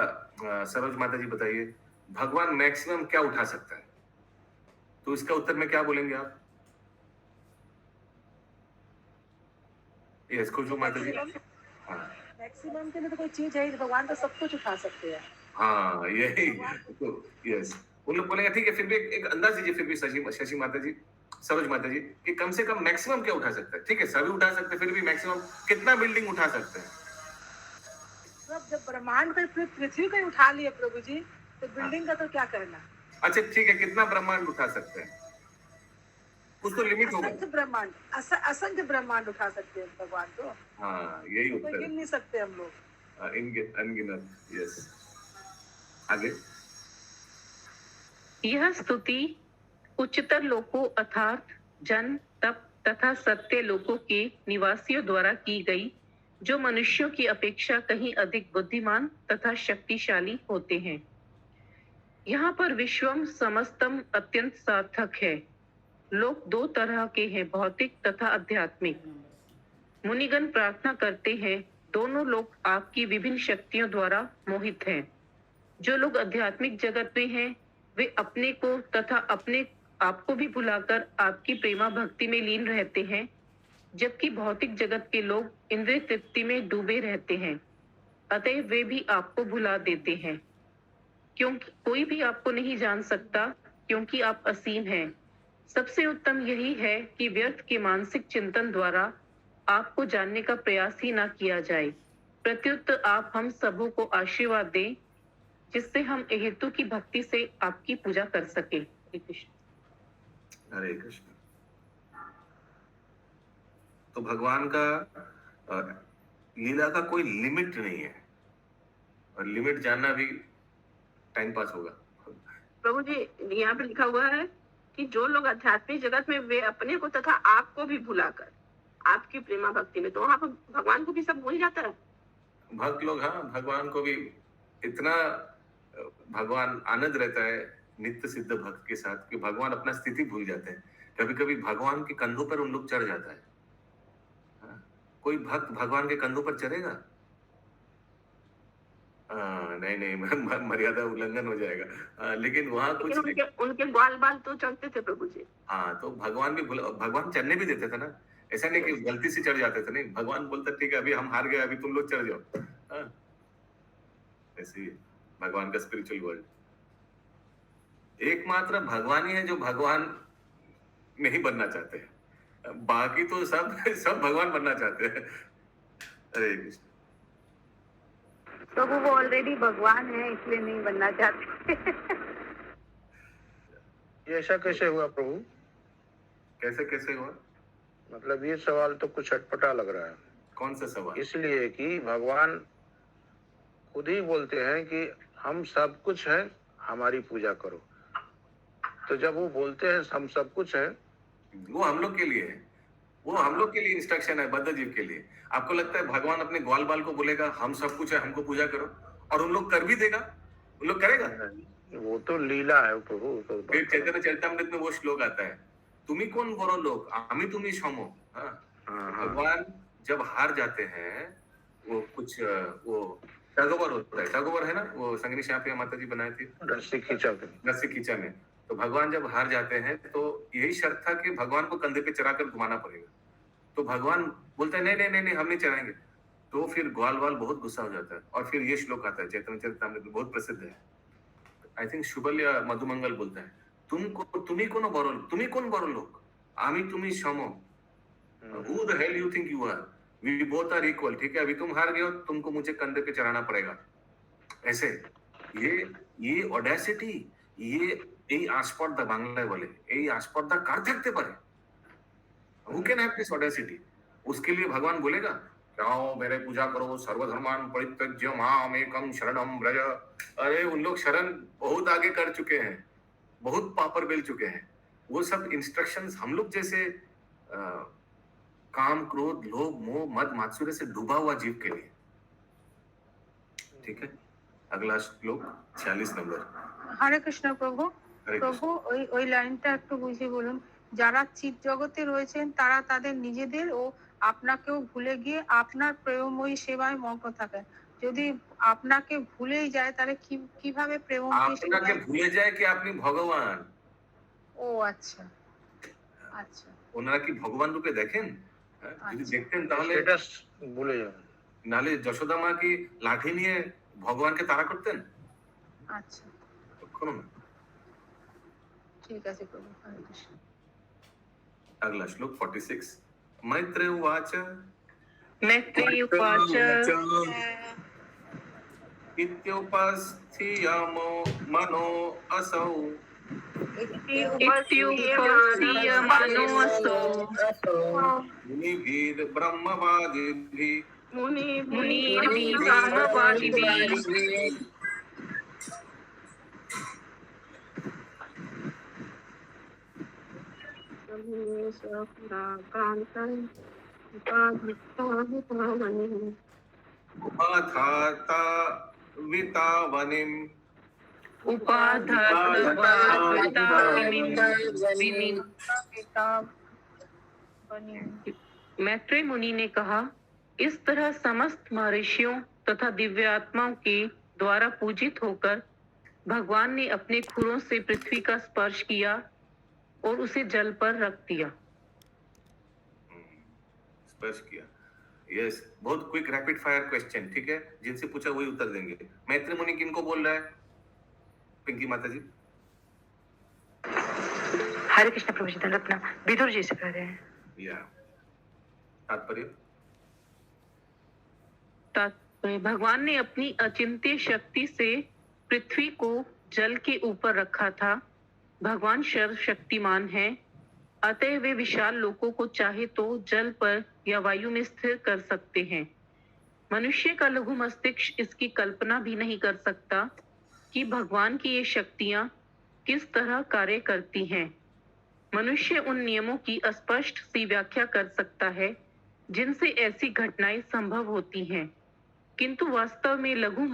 सरोज माता जी बताइए भगवान मैक्सिमम क्या उठा सकता है? तो इसका उत्तर में क्या बोलेंगे आप? यस खोजो माता जी। हाँ मैक्सिमम के लिए तो कोई चीज है ही, भगवान तो सब कुछ उठा सकते हैं। हाँ यही तो यस उन लोग बोलेंगे ठीक है, फिर भी एक अंदाज दीजिए, फिर भी शशि माता जी, सरोज माता जी, कि कम से कम मैक्सिमम क्या उठा सकता है? ठीक है सभी उठा सकते हैं, फिर भी मैक्सिमम कितना बिल्डिंग उठा सकते हैं? सब जब ब्रह्मांड को पृथ्वी को ही उठा लिए प्रभु जी, तो बिल्डिंग का तो क्या करना। अच्छा ठीक है, कितना ब्रह्मांड उठा सकते हैं? कुछ तो लिमिट होगा। असंख्य ब्रह्मांड उठा सकते हैं भगवान तो। हाँ यही कोई उत्तर गिन नहीं सकते हम लोग। अनगिनत। यस आगे। यह स्तुति उच्चतर लोकों अर्थात जन तप तथा सत्य लोकों के निवासियों द्वारा की गई, जो मनुष्यों की अपेक्षा कहीं अधिक बुद्धिमान तथा शक्तिशाली होते हैं। यहाँ पर विश्वम समस्तम अत्यंत सार्थक है। लोग दो तरह के हैं, भौतिक तथा आध्यात्मिक। मुनिगण प्रार्थना करते हैं, दोनों लोग आपकी विभिन्न शक्तियों द्वारा मोहित हैं। जो लोग आध्यात्मिक जगत में हैं वे अपने को तथा अपने आपको भी भुलाकर आपकी प्रेमा भक्ति में लीन रहते हैं, जबकि भौतिक जगत के लोग इंद्रिय तृप्ति में डूबे रहते हैं। अतएव वे भी आपको भुला देते हैं, क्योंकि कोई भी आपको नहीं जान सकता, क्योंकि आप असीम हैं। सबसे उत्तम यही है कि व्यर्थ के मानसिक चिंतन द्वारा आपको जानने का प्रयास ही ना किया जाए। प्रत्युत आप हम सबों को आशीर्वाद दें, जिससे हम हेतु की भक्ति से आपकी पूजा कर सके। हरे कृष्ण। हरे कृष्ण। तो भगवान का लीला का कोई लिमिट नहीं है, और लिमिट जानना भी टाइम पास होगा। प्रभु जी यहाँ पे लिखा हुआ है कि जो लोग आध्यात्मिक जगत में वे अपने को तथा आपको भी भुलाकर आपकी प्रेमा भक्ति में, तो वहाँ पर भगवान को भी सब भूल जाता है। भक्त लोग, हाँ भगवान को भी इतना भगवान आनंद रहता है नित्य सिद्ध भक्त के साथ कि भगवान अपना स्थिति भूल जाते हैं। कभी कभी भगवान के कंधों पर उन लोग चढ़ जाता है। हाँ, कोई भक्त भगवान के कंधों पर चढ़ेगा? नहीं नहीं मर्यादा उल्लंघन हो जाएगा। लेकिन वहाँ कुछ लेकिन उनके उनके ग्वाल बाल तो चढ़ते थे प्रभु जी। हाँ, तो भगवान भी भगवान चढ़ने भी देते थे ना। ऐसा नहीं कि गलती से चढ़ जाते थे, नहीं, भगवान बोलता ठीक है अभी हम हार गए, अभी तुम लोग चढ़ जाओ। हाँ, ऐसे ही भगवान का स्पिरिचुअल वर्ल्ड। एकमात्र भगवान ही है जो भगवान नहीं बनना चाहते हैं, बाकी तो सब सब भगवान बनना चाहते हैं। हरे कृष्ण। प्रभु वो ऑलरेडी भगवान है इसलिए नहीं बनना चाहते। ये ऐसा कैसे हुआ प्रभु? कैसे कैसे हुआ? मतलब ये सवाल तो कुछ अटपटा लग रहा है। कौन सा सवाल? इसलिए कि भगवान खुद ही बोलते हैं कि हम सब कुछ हैं, हमारी पूजा करो। तो जब वो बोलते हैं हम सब कुछ हैं, वो हम लोग के लिए है, वो हम लोग के लिए इंस्ट्रक्शन है, बद्ध जीव के लिए। आपको लगता है भगवान अपने ग्वाल बाल को बोलेगा हम सब कुछ है, हमको पूजा करो, और उन लोग कर भी देगा? उन लोग करेगा? वो तो लीला है प्रभु। तो फिर चैतन्य चरितामृत में वो श्लोक आता है, तुम्ही कौन बड़ो लोग, आमी तुम्ही समो। भगवान जब हार जाते हैं, वो कुछ वो टगोवर होता है, टगोवर है ना, वो संगनी शापिया माता जी बनाई थी रस्सी खींचा में। तो भगवान जब हार जाते हैं तो यही शर्त था कि भगवान को कंधे पे चढ़ाकर घुमाना पड़ेगा। तो भगवान बोलते हैं नहीं नहीं नहीं नहीं हम नहीं चढ़ाएंगे। तो फिर ग्वाल वाल बहुत गुस्सा हो जाता है, और फिर ये श्लोक आता है चैतन्य चरितामृत में, बहुत प्रसिद्ध है। आई थिंक शुभल या मधुमंगल बोलता है, तुम्ही कौन बड़ो लोग, आमी तुम्ही समो, who the hell you think you are, we both are equal. ठीक है, अभी तुम हार गए हो, तुमको मुझे कंधे पे चढ़ाना पड़ेगा। ऐसे ये ऑडेसिटी, এই আস্পর্ধা বাংলায় বলে, এই আস্পর্ধা কার থাকতে পারে? Who can have this audacity? उसके लिए भगवान बोलेगा आओ मेरे पूजा करो, सर्वधर्मान परित्यज्य माम एकम शरणम व्रज। अरे उन लोग शरण बहुत आगे कर चुके हैं, बहुत पापर बेल चुके हैं। वो सब इंस्ट्रक्शंस हम लोग जैसे काम क्रोध लोभ मोह मद मात्सर्य से डूबा हुआ जीव के लिए। ठीक है, अगला श्लोक 46 नंबर। হরে কৃষ্ণ প্রভু। हरे প্রভু ওই লাইনটা একটু বুঝিয়ে বলুন। যারা চিৎ জগতে রয়েছেন তারা তাদের নিজেদের ও আপনাকেও ভুলে গিয়ে আপনার প্রেমময়ী সেবায় মগ্ন থাকেন। যদি আপনাকে ভুলেই যায় তাহলে কিভাবে প্রেমময়ী আপনাকে সেবায়? ভুলে যায় কি আপনি ভগবান? ও আচ্ছা আচ্ছা ওনারা কি ভগবান রূপে দেখেন? যদি দেখতেন তাহলে স্ট্যাটাস ভুলে যাবেন। নালে যশোদা মা কি লাঠি নিয়ে ভগবানকে তাড়া করতেন? আচ্ছা কখনো না। ঠিক আছে প্রভু। হরে কৃষ্ণ। अगला श्लोक 46। मैत्रेय उवाच इत्युपस्थीयमो मनो असौ मुनिभिर् ब्रह्मवादिभिः उपाधाता वितावनिम् मैत्रेय मुनि ने कहा, इस तरह समस्त महर्षियों तथा दिव्यात्माओं के द्वारा पूजित होकर भगवान ने अपने खुरों से पृथ्वी का स्पर्श किया और उसे जल पर रख दिया। स्पर्श किया। यस, बहुत क्विक रैपिड फायर क्वेश्चन। ठीक है, जिनसे पूछा वही उत्तर देंगे। मैत्रेय मुनि किनको बोल रहा है? पिंकी माता जी। हरे कृष्ण प्रभु जी, अपना विदुर जी से कह रहे हैं। या तात्पर्य भगवान ने अपनी अचिंत्य शक्ति से पृथ्वी को जल के ऊपर रखा था। भगवान सर्वशक्तिमान है, अतः वे विशाल लोकों को चाहे तो जल पर या वायु में स्थिर कर सकते हैं। मनुष्य का लघु मस्तिष्क इसकी कल्पना भी नहीं कर सकता कि भगवान की ये शक्तियां किस तरह कार्य करती हैं। मनुष्य उन नियमों की अस्पष्ट सी व्याख्या कर सकता है जिनसे ऐसी घटनाएं संभव होती हैं, किंतु वास्तव में लघु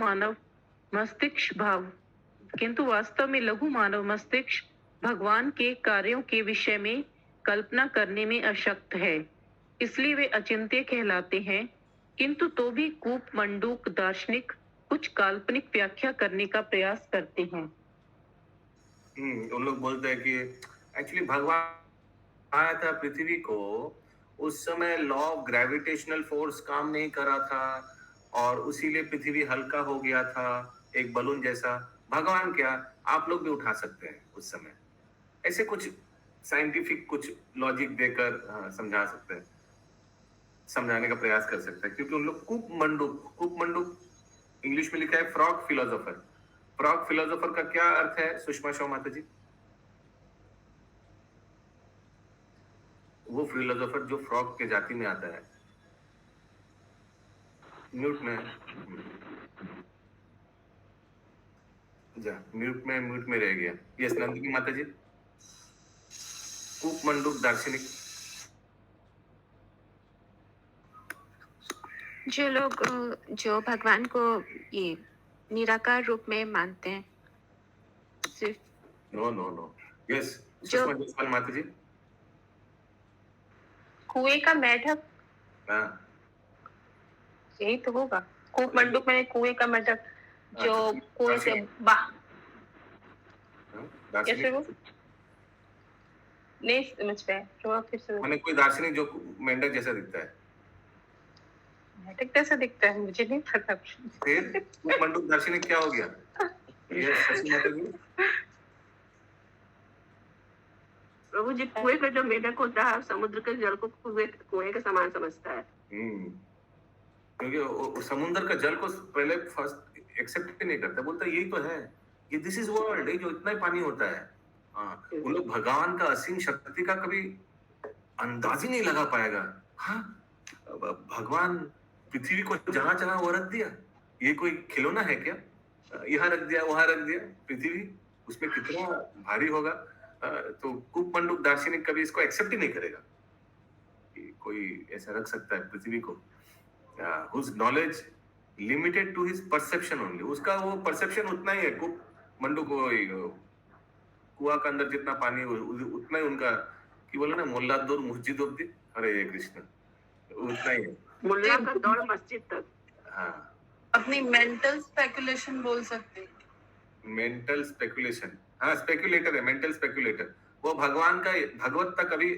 मानव मस्तिष्क भगवान के कार्यों के विषय में कल्पना करने में अशक्त है, इसलिए वे अचिंत्य कहलाते हैं। किंतु तो भी कूप मंडूक दार्शनिक कुछ काल्पनिक व्याख्या करने का प्रयास करते हैं। उन लोग बोलते हैं कि एक्चुअली भगवान आया था पृथ्वी को, उस समय लॉ ऑफ ग्रेविटेशनल फोर्स काम नहीं कर रहा था और उसीलिए पृथ्वी हल्का हो गया था, एक बलून जैसा। भगवान क्या, आप लोग भी उठा सकते हैं उस समय। ऐसे कुछ साइंटिफिक कुछ लॉजिक देकर समझा सकते हैं, समझाने का प्रयास कर सकते हैं, क्योंकि उन लोग कूपमंडूक इंग्लिश में लिखा है फ्रॉग फिलोसोफर। फ्रॉग फिलोसोफर का क्या अर्थ है सुषमा शो माता जी? वो फिलोसोफर जो फ्रॉग के जाति में आता है। म्यूट में रह गया। यस नंदिनी माता जी। कूपमंडूक दार्शनिक। जो लोग जो भगवान को ये निराकार रूप में मानते हैं, सिर्फ नो यस जो सुषमा जयपाल माता जी। कुएं का मेढक, हाँ यही तो होगा। कूप मंडूक में कुएं का मेढक जो कुएं से कैसे वो नहीं समझ पाए, तो फिर से मैंने कोई दार्शनिक जो मेंढक जैसा दिखता है। मेढक कैसा दिखता है मुझे नहीं पता। फिर कूपमंडूक दार्शनिक क्या हो गया? यस शशि माता जी। प्रभु जी, कुएं का जो मेढक होता है समुद्र के जल को कुएं के समान समझता है। क्योंकि समुद्र का जल को पहले फर्स्ट एक्सेप्ट ही नहीं करता, बोलता यही तो है, ये दिस इज वर्ल्ड, जो इतना ही पानी होता है। उन लोग भगवान का असीम शक्ति का कभी अंदाज ही नहीं लगा पाएगा। हाँ, भगवान पृथ्वी को जहां चाहा वो रख दिया, ये कोई खिलौना है क्या? यहाँ रख दिया, वहां रख दिया पृथ्वी, उसमें कितना भारी होगा। तो कूपमंडूक दार्शनिक कभी इसको एक्सेप्ट ही नहीं करेगा कि कोई ऐसा रख सकता है पृथ्वी को। whose knowledge limited to his perception only, उसका वो परसेप्शन उतना ही है। कूपमंडूक कुआ का अंदर जितना पानी उतना ही उनका, कि बोले ना मोल्ला दूर मस्जिद ऑब्दी, हरे कृष्ण, उतना ही है। मुल्ला का दौड़ मस्जिद तक। हाँ, अपनी मेंटल स्पेकुलेशन बोल सकते हैं। मेंटल स्पेकुलेशन, हाँ स्पेकुलेटर है, मेंटल स्पेकुलेटर। वो भगवान का भगवत्ता कभी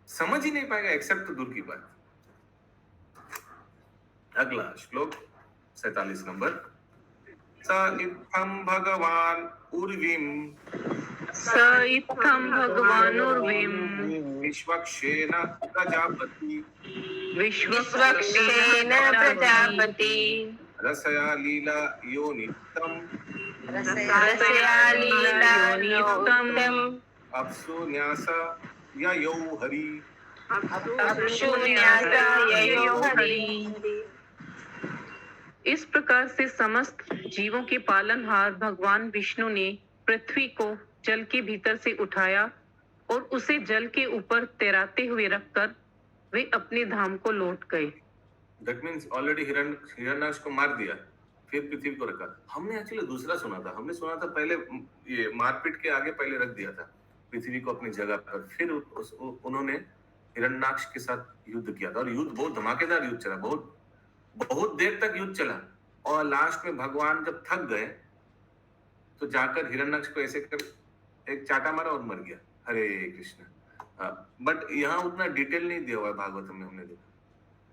समझ ही नहीं पाएगा, एक्सेप्ट तो दूर की बात। अगला श्लोक 47 नंबर। स इत्थं भगवान उर्विम, स इत्थं भगवानुर्विं विश्वक्षेण प्रजापति, विश्वक्षेण प्रजापति रसया लीला योनितं, रसया लीला योनितं अप्सु न्यास ययौ हरि, अप्सु न्यास ययौ हरि। इस प्रकार से समस्त जीवों के पालनहार भगवान विष्णु ने पृथ्वी को जल के भीतर से उठाया और उसे जल के ऊपर तैराते हुए रखकर वे अपने धाम को लौट गए। That means already हिरण्याक्ष को मार दिया, फिर पृथ्वी को रखा। हमने एक्चुअली दूसरा सुना था, हमने सुना था पहले ये मारपीट के आगे पहले रख दिया था पृथ्वी को अपनी जगह पर, फिर उन्होंने हिरण्याक्ष के साथ युद्ध किया था और युद्ध बहुत धमाकेदार युद्ध चला, बहुत देर तक युद्ध चला और लास्ट में भगवान जब थक गए तो जाकर हिरण्याक्ष को ऐसे कर एक चाटा मारा और मर गया। हरे कृष्ण। बट यहाँ उतना डिटेल नहीं दिया हुआ है भागवतम में, हमने देखा,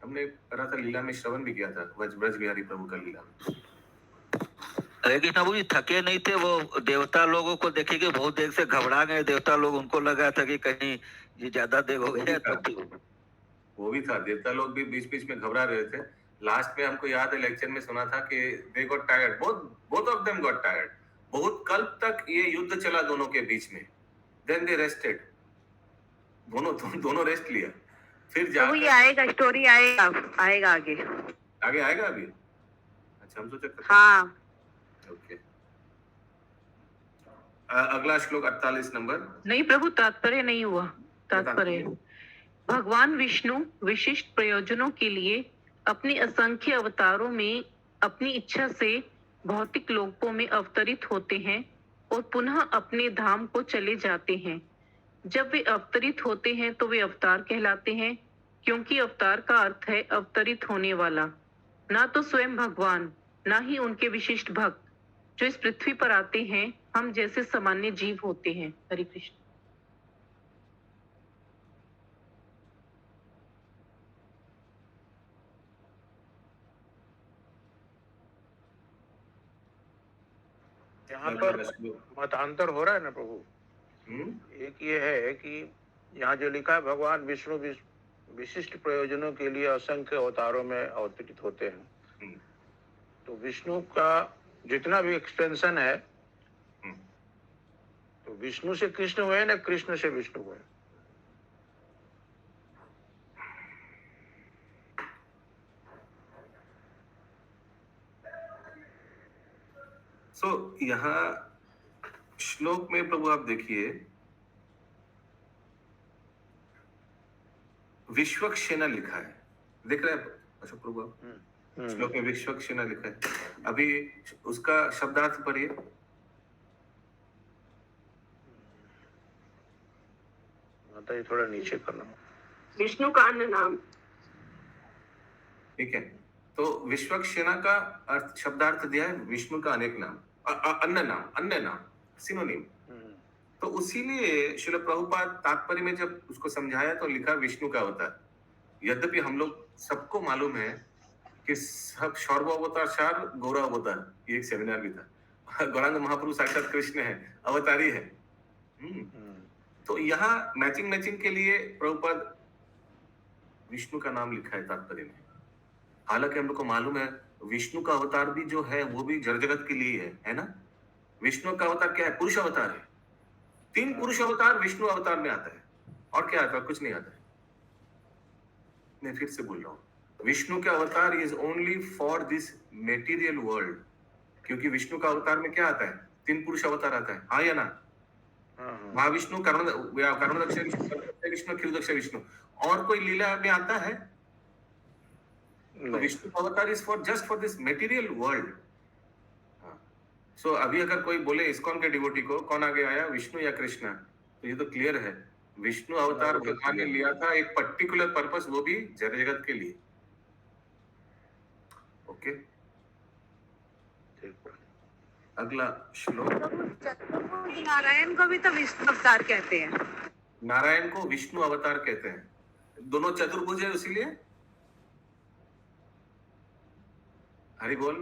हमने पढ़ा था, लीला में श्रवण भी किया था ब्रज बिहारी प्रभु का लीला में। लेकिन प्रभु जी थके नहीं थे, वो देवता लोगों को देखे कि बहुत देर से घबरा गए देवता लोग, उनको लगा था कि कहीं ये ज्यादा देर हो गया। वो भी था, देवता लोग भी बीच बीच में घबरा रहे थे। लास्ट में हमको याद है लेक्चर में सुना था कि they got tired, both of them got tired. बहुत कल्प तक ये युद्ध चला दोनों के बीच में, देन दे रेस्टेड, दोनों रेस्ट लिया। फिर जाकर ये आएगा, स्टोरी आएगा आगे आएगा अभी। अच्छा, हम सोचे हाँ। ओके, अगला श्लोक 48 नंबर। नहीं प्रभु, तात्पर्य नहीं हुआ। तात्पर्य, भगवान विष्णु विशिष्ट प्रयोजनों के लिए अपने असंख्य अवतारों में अपनी इच्छा से भौतिक लोकों में अवतरित होते हैं और पुनः अपने धाम को चले जाते हैं। जब वे अवतरित होते हैं तो वे अवतार कहलाते हैं, क्योंकि अवतार का अर्थ है अवतरित होने वाला। ना तो स्वयं भगवान ना ही उनके विशिष्ट भक्त जो इस पृथ्वी पर आते हैं हम जैसे सामान्य जीव होते हैं। हरे कृष्ण। यहाँ पर मतांतर हो रहा है ना प्रभु। एक ये है कि यहाँ जो लिखा है भगवान विष्णु विशिष्ट प्रयोजनों के लिए असंख्य अवतारों में अवतरित होते हैं। तो विष्णु का जितना भी एक्सटेंशन है, तो विष्णु से कृष्ण हुए ना कृष्ण से विष्णु हुए। यहाँ श्लोक में प्रभु आप देखिए, विश्वक्षेना लिखा है, देख रहे हैं अशोक प्रभु आप? श्लोक में विश्वक्षेना लिखा है। अभी उसका शब्दार्थ पढ़िए। माता जी थोड़ा नीचे करना। विष्णु का अन्य नाम। ठीक है, तो विश्वक्षेना का अर्थ शब्दार्थ दिया है विष्णु का अनेक नाम, अन्य नाम सिनोनिम। तो उसीलिए श्रील प्रभुपाद तात्पर्य में जब उसको समझाया तो लिखा विष्णु का अवतार। यद्यपि हम लोग सबको मालूम है कि सब शौर्व अवतार सार गौरव अवतार, ये एक सेमिनार भी था। गौरांग महाप्रभु साक्षात कृष्ण है, अवतारी है। तो यहाँ मैचिंग के लिए प्रभुपाद विष्णु का नाम लिखा है तात्पर्य में। हालांकि हम लोग को मालूम है विष्णु का अवतार भी जो है वो भी जड़ जगत के लिए है ना। विष्णु का अवतार क्या है? पुरुष अवतार है। 3 पुरुष अवतार विष्णु अवतार में आता है, और क्या आता है? कुछ नहीं आता है। मैं फिर से बोल रहा हूँ, विष्णु का अवतार is only for this material world, क्योंकि विष्णु का अवतार में क्या आता है? 3 पुरुष अवतार आता है, हाँ या ना? महाविष्णु, कर्णदक्ष विष्णु, क्षीरदक्ष विष्णु। और कोई लीला में आता है? तो विष्णु अवतार is just for this material world. So अभी अगर कोई बोले इस्कॉन के डिवोटी को कौन आगे आया, विष्णु या कृष्ण, तो ये तो क्लियर है विष्णु अवतार भगवान ने लिया था एक पर्टिकुलर पर्पस, वो भी जड़ जगत के लिए। ओके, अगला श्लोक। नारायण को भी तो विष्णु अवतार कहते हैं। नारायण को विष्णु अवतार कहते हैं, दोनों चतुर्भुज है इसीलिए। हरि बोल।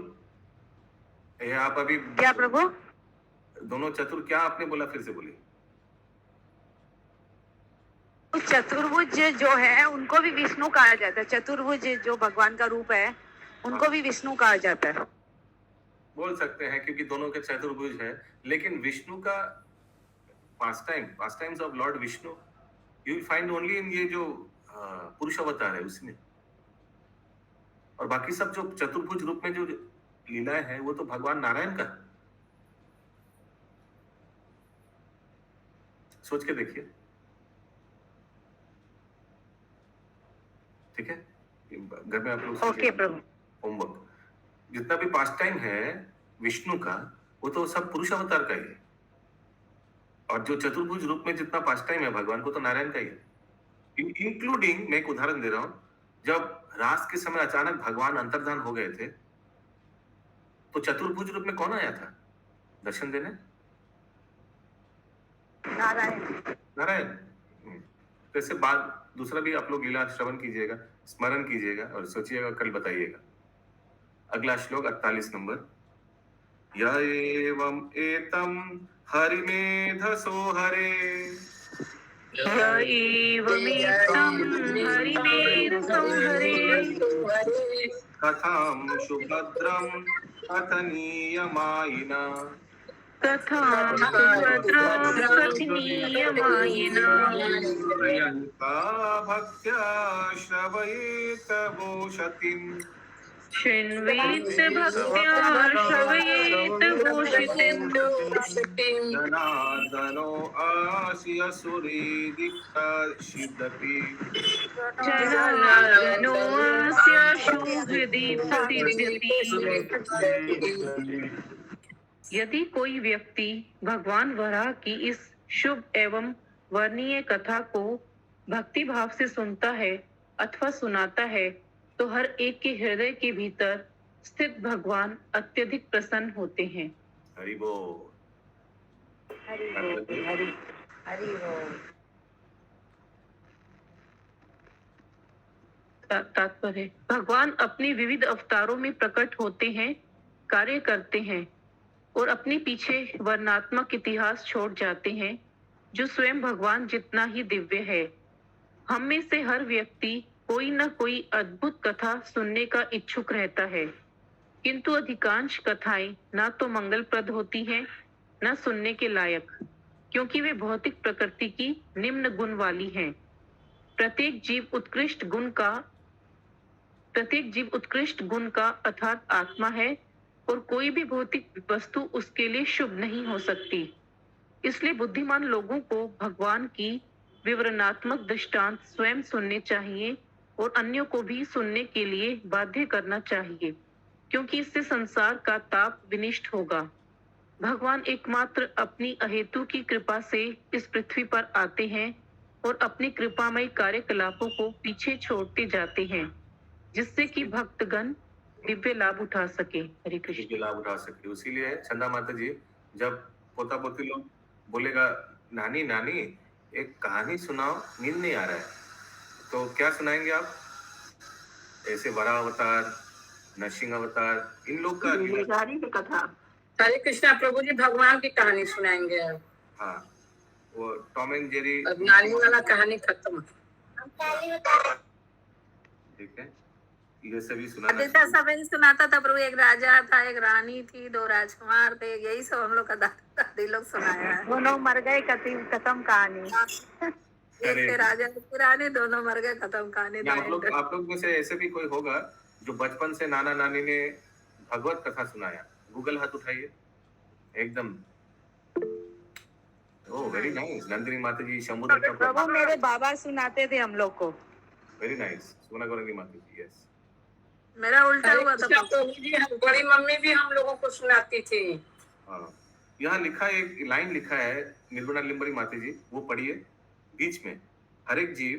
ये आप अभी क्या प्रभु? दोनों चतुर, क्या आपने बोला? फिर से बोलिए। चतुर्भुज जो है उनको भी विष्णु कहा जाता है। चतुर्भुज जो भगवान का रूप है उनको भी विष्णु कहा जाता है। बोल सकते हैं क्योंकि दोनों के चतुर्भुज है, लेकिन विष्णु का pastimes of lord Vishnu you will find only in ये जो पुरुष अवतार है उसमें। और बाकी सब जो चतुर्भुज रूप में जो लीलाएं हैं वो तो भगवान नारायण का। सोच के देखिए, ठीक है? घर में आप लोग ओके प्रभु। होमवर्क, जितना भी पास्ट टाइम है विष्णु का वो तो सब पुरुष अवतार का ही है, और जो चतुर्भुज रूप में जितना पास्ट टाइम है भगवान को तो नारायण का ही है। इंक्लूडिंग, मैं एक उदाहरण दे रहा हूं, जब रास के समय अचानक भगवान अंतर्धान हो गए थे तो चतुर्भुज रूप में कौन आया था दर्शन देने? नारायण। तो इससे बाद दूसरा भी आप लोग लीला श्रवण कीजिएगा, स्मरण कीजिएगा और सोचिएगा, कल बताइएगा। अगला श्लोक 48 नंबर। य एवं एतम हरिमेधसो हरे, कथं सुभद्रं कथनीयमायिना, प्रियंका भक्त्या श्रवयेत भूषतिम्, जनार्दनो आस्य सुहृदीप्तसिद्धति। यदि कोई व्यक्ति भगवान वराह की इस शुभ एवं वर्णीय कथा को भक्ति भाव से सुनता है अथवा सुनाता है तो हर एक के हृदय के भीतर स्थित भगवान अत्यधिक प्रसन्न होते हैं। हरि बोल। हरि बोल, हरि हरि बोल। तात्पर्य, भगवान अपने विविध अवतारों में प्रकट होते हैं, कार्य करते हैं और अपने पीछे वर्णनात्मक इतिहास छोड़ जाते हैं जो स्वयं भगवान जितना ही दिव्य है। हम में से हर व्यक्ति कोई न कोई अद्भुत कथा सुनने का इच्छुक रहता है, किंतु अधिकांश कथाएं ना तो मंगलप्रद होती हैं, न सुनने के लायक, क्योंकि वे भौतिक प्रकृति की निम्न गुण वाली हैं। प्रत्येक जीव उत्कृष्ट गुण का अर्थात आत्मा है और कोई भी भौतिक वस्तु उसके लिए शुभ नहीं हो सकती। इसलिए बुद्धिमान लोगों को भगवान की विवरणात्मक दृष्टांत स्वयं सुनने चाहिए और अन्यों को भी सुनने के लिए बाध्य करना चाहिए, क्योंकि इससे संसार का ताप विनिष्ट होगा। भगवान एकमात्र अपनी अहेतु की कृपा से इस पृथ्वी पर आते हैं और अपने कृपामय कार्यकलापों को पीछे छोड़ते जाते हैं, जिससे कि भक्तगण दिव्य लाभ उठा सके। हरे कृष्ण। दिव्य लाभ उठा सके। इसीलिए चंदा माता जी, जब पोता पोती लोग बोलेगा नानी नानी एक कहानी सुनाओ, नींद नहीं आ रहा है, तो क्या सुनाएंगे आप? ऐसे वरा अवतार, नरसिंह अवतार, इन लोग का गिरधारी की कथा। हरे कृष्णा प्रभु जी, भगवान की कहानी सुनाएंगे। हाँ, वो टॉम एंड जेरी अब नानी वाला कहानी खत्म। ठीक है, ये सभी सुनाना जैसा सब सुनाता था प्रभु। एक राजा था, एक रानी थी, 2 राजकुमार थे, यही सब हम लोग का दादी लोग सुनाया है। दोनों मर गए, खत्म कहानी। एक थे राजा, एक रानी, दोनों मर गए, खत्म कहानी। आप लोग में से ऐसे भी कोई होगा जो बचपन से नाना नानी ने भगवत कथा सुनाया? गूगल हाथ उठाइए एकदम। Oh very nice. नंदिनी माता जी, शंभू दत्ता प्रभु मेरे बाबा सुनाते थे हम लोग को। Very nice. सोना गौरंगी माता जी, यस। मेरा उल्टा हुआ था प्रभु जी, बड़ी मम्मी भी हम लोगों को सुनाती थी। हाँ, यहाँ लिखा है, एक लाइन लिखा है निर्गुणा लिम्बरी माता जी, वो पढ़िए बीच में। हर एक जीव,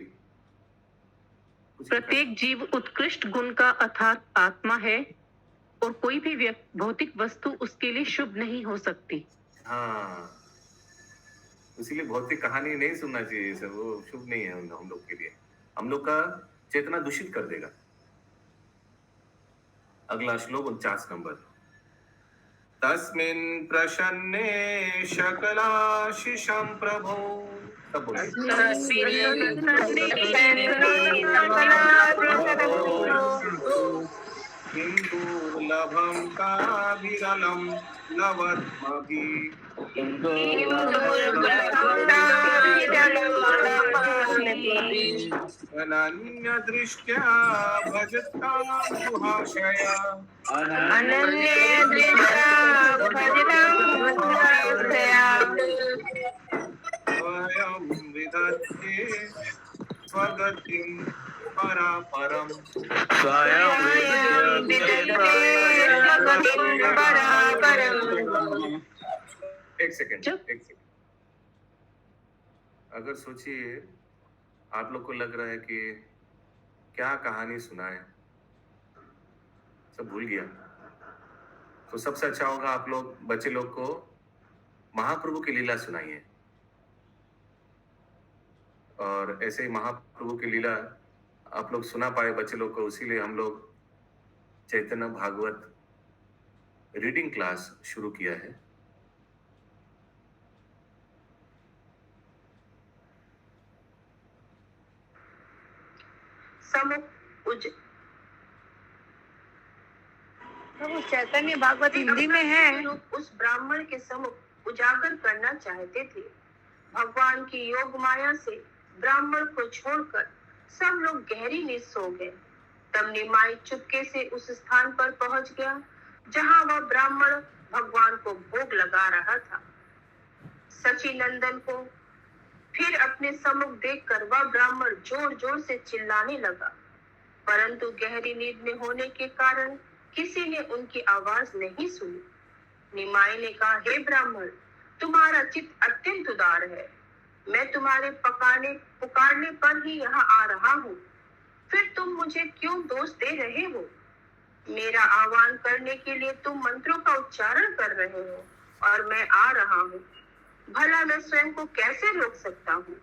प्रत्येक जीव उत्कृष्ट गुण का अर्थात आत्मा है और कोई भी भौतिक वस्तु उसके लिए शुभ नहीं हो सकती। हाँ, इसीलिए भौतिक कहानी नहीं सुनना चाहिए सर, वो शुभ नहीं है हम लोग के लिए, हम लोग का चेतना दूषित कर देगा। अगला श्लोक 49 नंबर। तस्मिन् प्रसन्ने शकलाशिषं प्रभो। सब बोलिए। दुर्लभं काविरलं लवत्मभिः अनन्यदृष्ट्या भजतां सुहाशया। स्वयं विदधते स्वगतिं परापरम्। एक सेकंड। अगर सोचिए, आप लोग को लग रहा है कि क्या कहानी सुनाए, सब भूल गया, तो सबसे अच्छा होगा आप लोग बच्चे लोग को महाप्रभु की लीला सुनाइए। और ऐसे ही महाप्रभु की लीला आप लोग सुना पाए बच्चे लोग को, इसीलिए हम लोग चैतन्य भागवत रीडिंग क्लास शुरू किया है। चैतन्य भागवत हिंदी में है। उस ब्राह्मण के सम्मुख उजागर करना चाहते थे। भगवान की योग माया से ब्राह्मण को छोड़कर सब लोग गहरी नींद सो गए। तब निमाई चुपके से उस स्थान पर पहुंच गया जहां वह ब्राह्मण भगवान को भोग लगा रहा था। सची नंदन को फिर अपने सम्मुख देखकर वह ब्राह्मण जोर जोर से चिल्लाने लगा, परंतु गहरी नींद में होने के कारण किसी ने उनकी आवाज नहीं सुनी। निमाई ने कहा, हे ब्राह्मण, तुम्हारा चित्त अत्यंत उदार है। मैं तुम्हारे पुकारने पर ही यहाँ आ रहा हूँ, फिर तुम मुझे क्यों दोष दे रहे हो? मेरा आह्वान करने के लिए तुम मंत्रों का उच्चारण कर रहे हो और मैं आ रहा हूँ। भला मैं स्वयं को कैसे रोक सकता हूँ?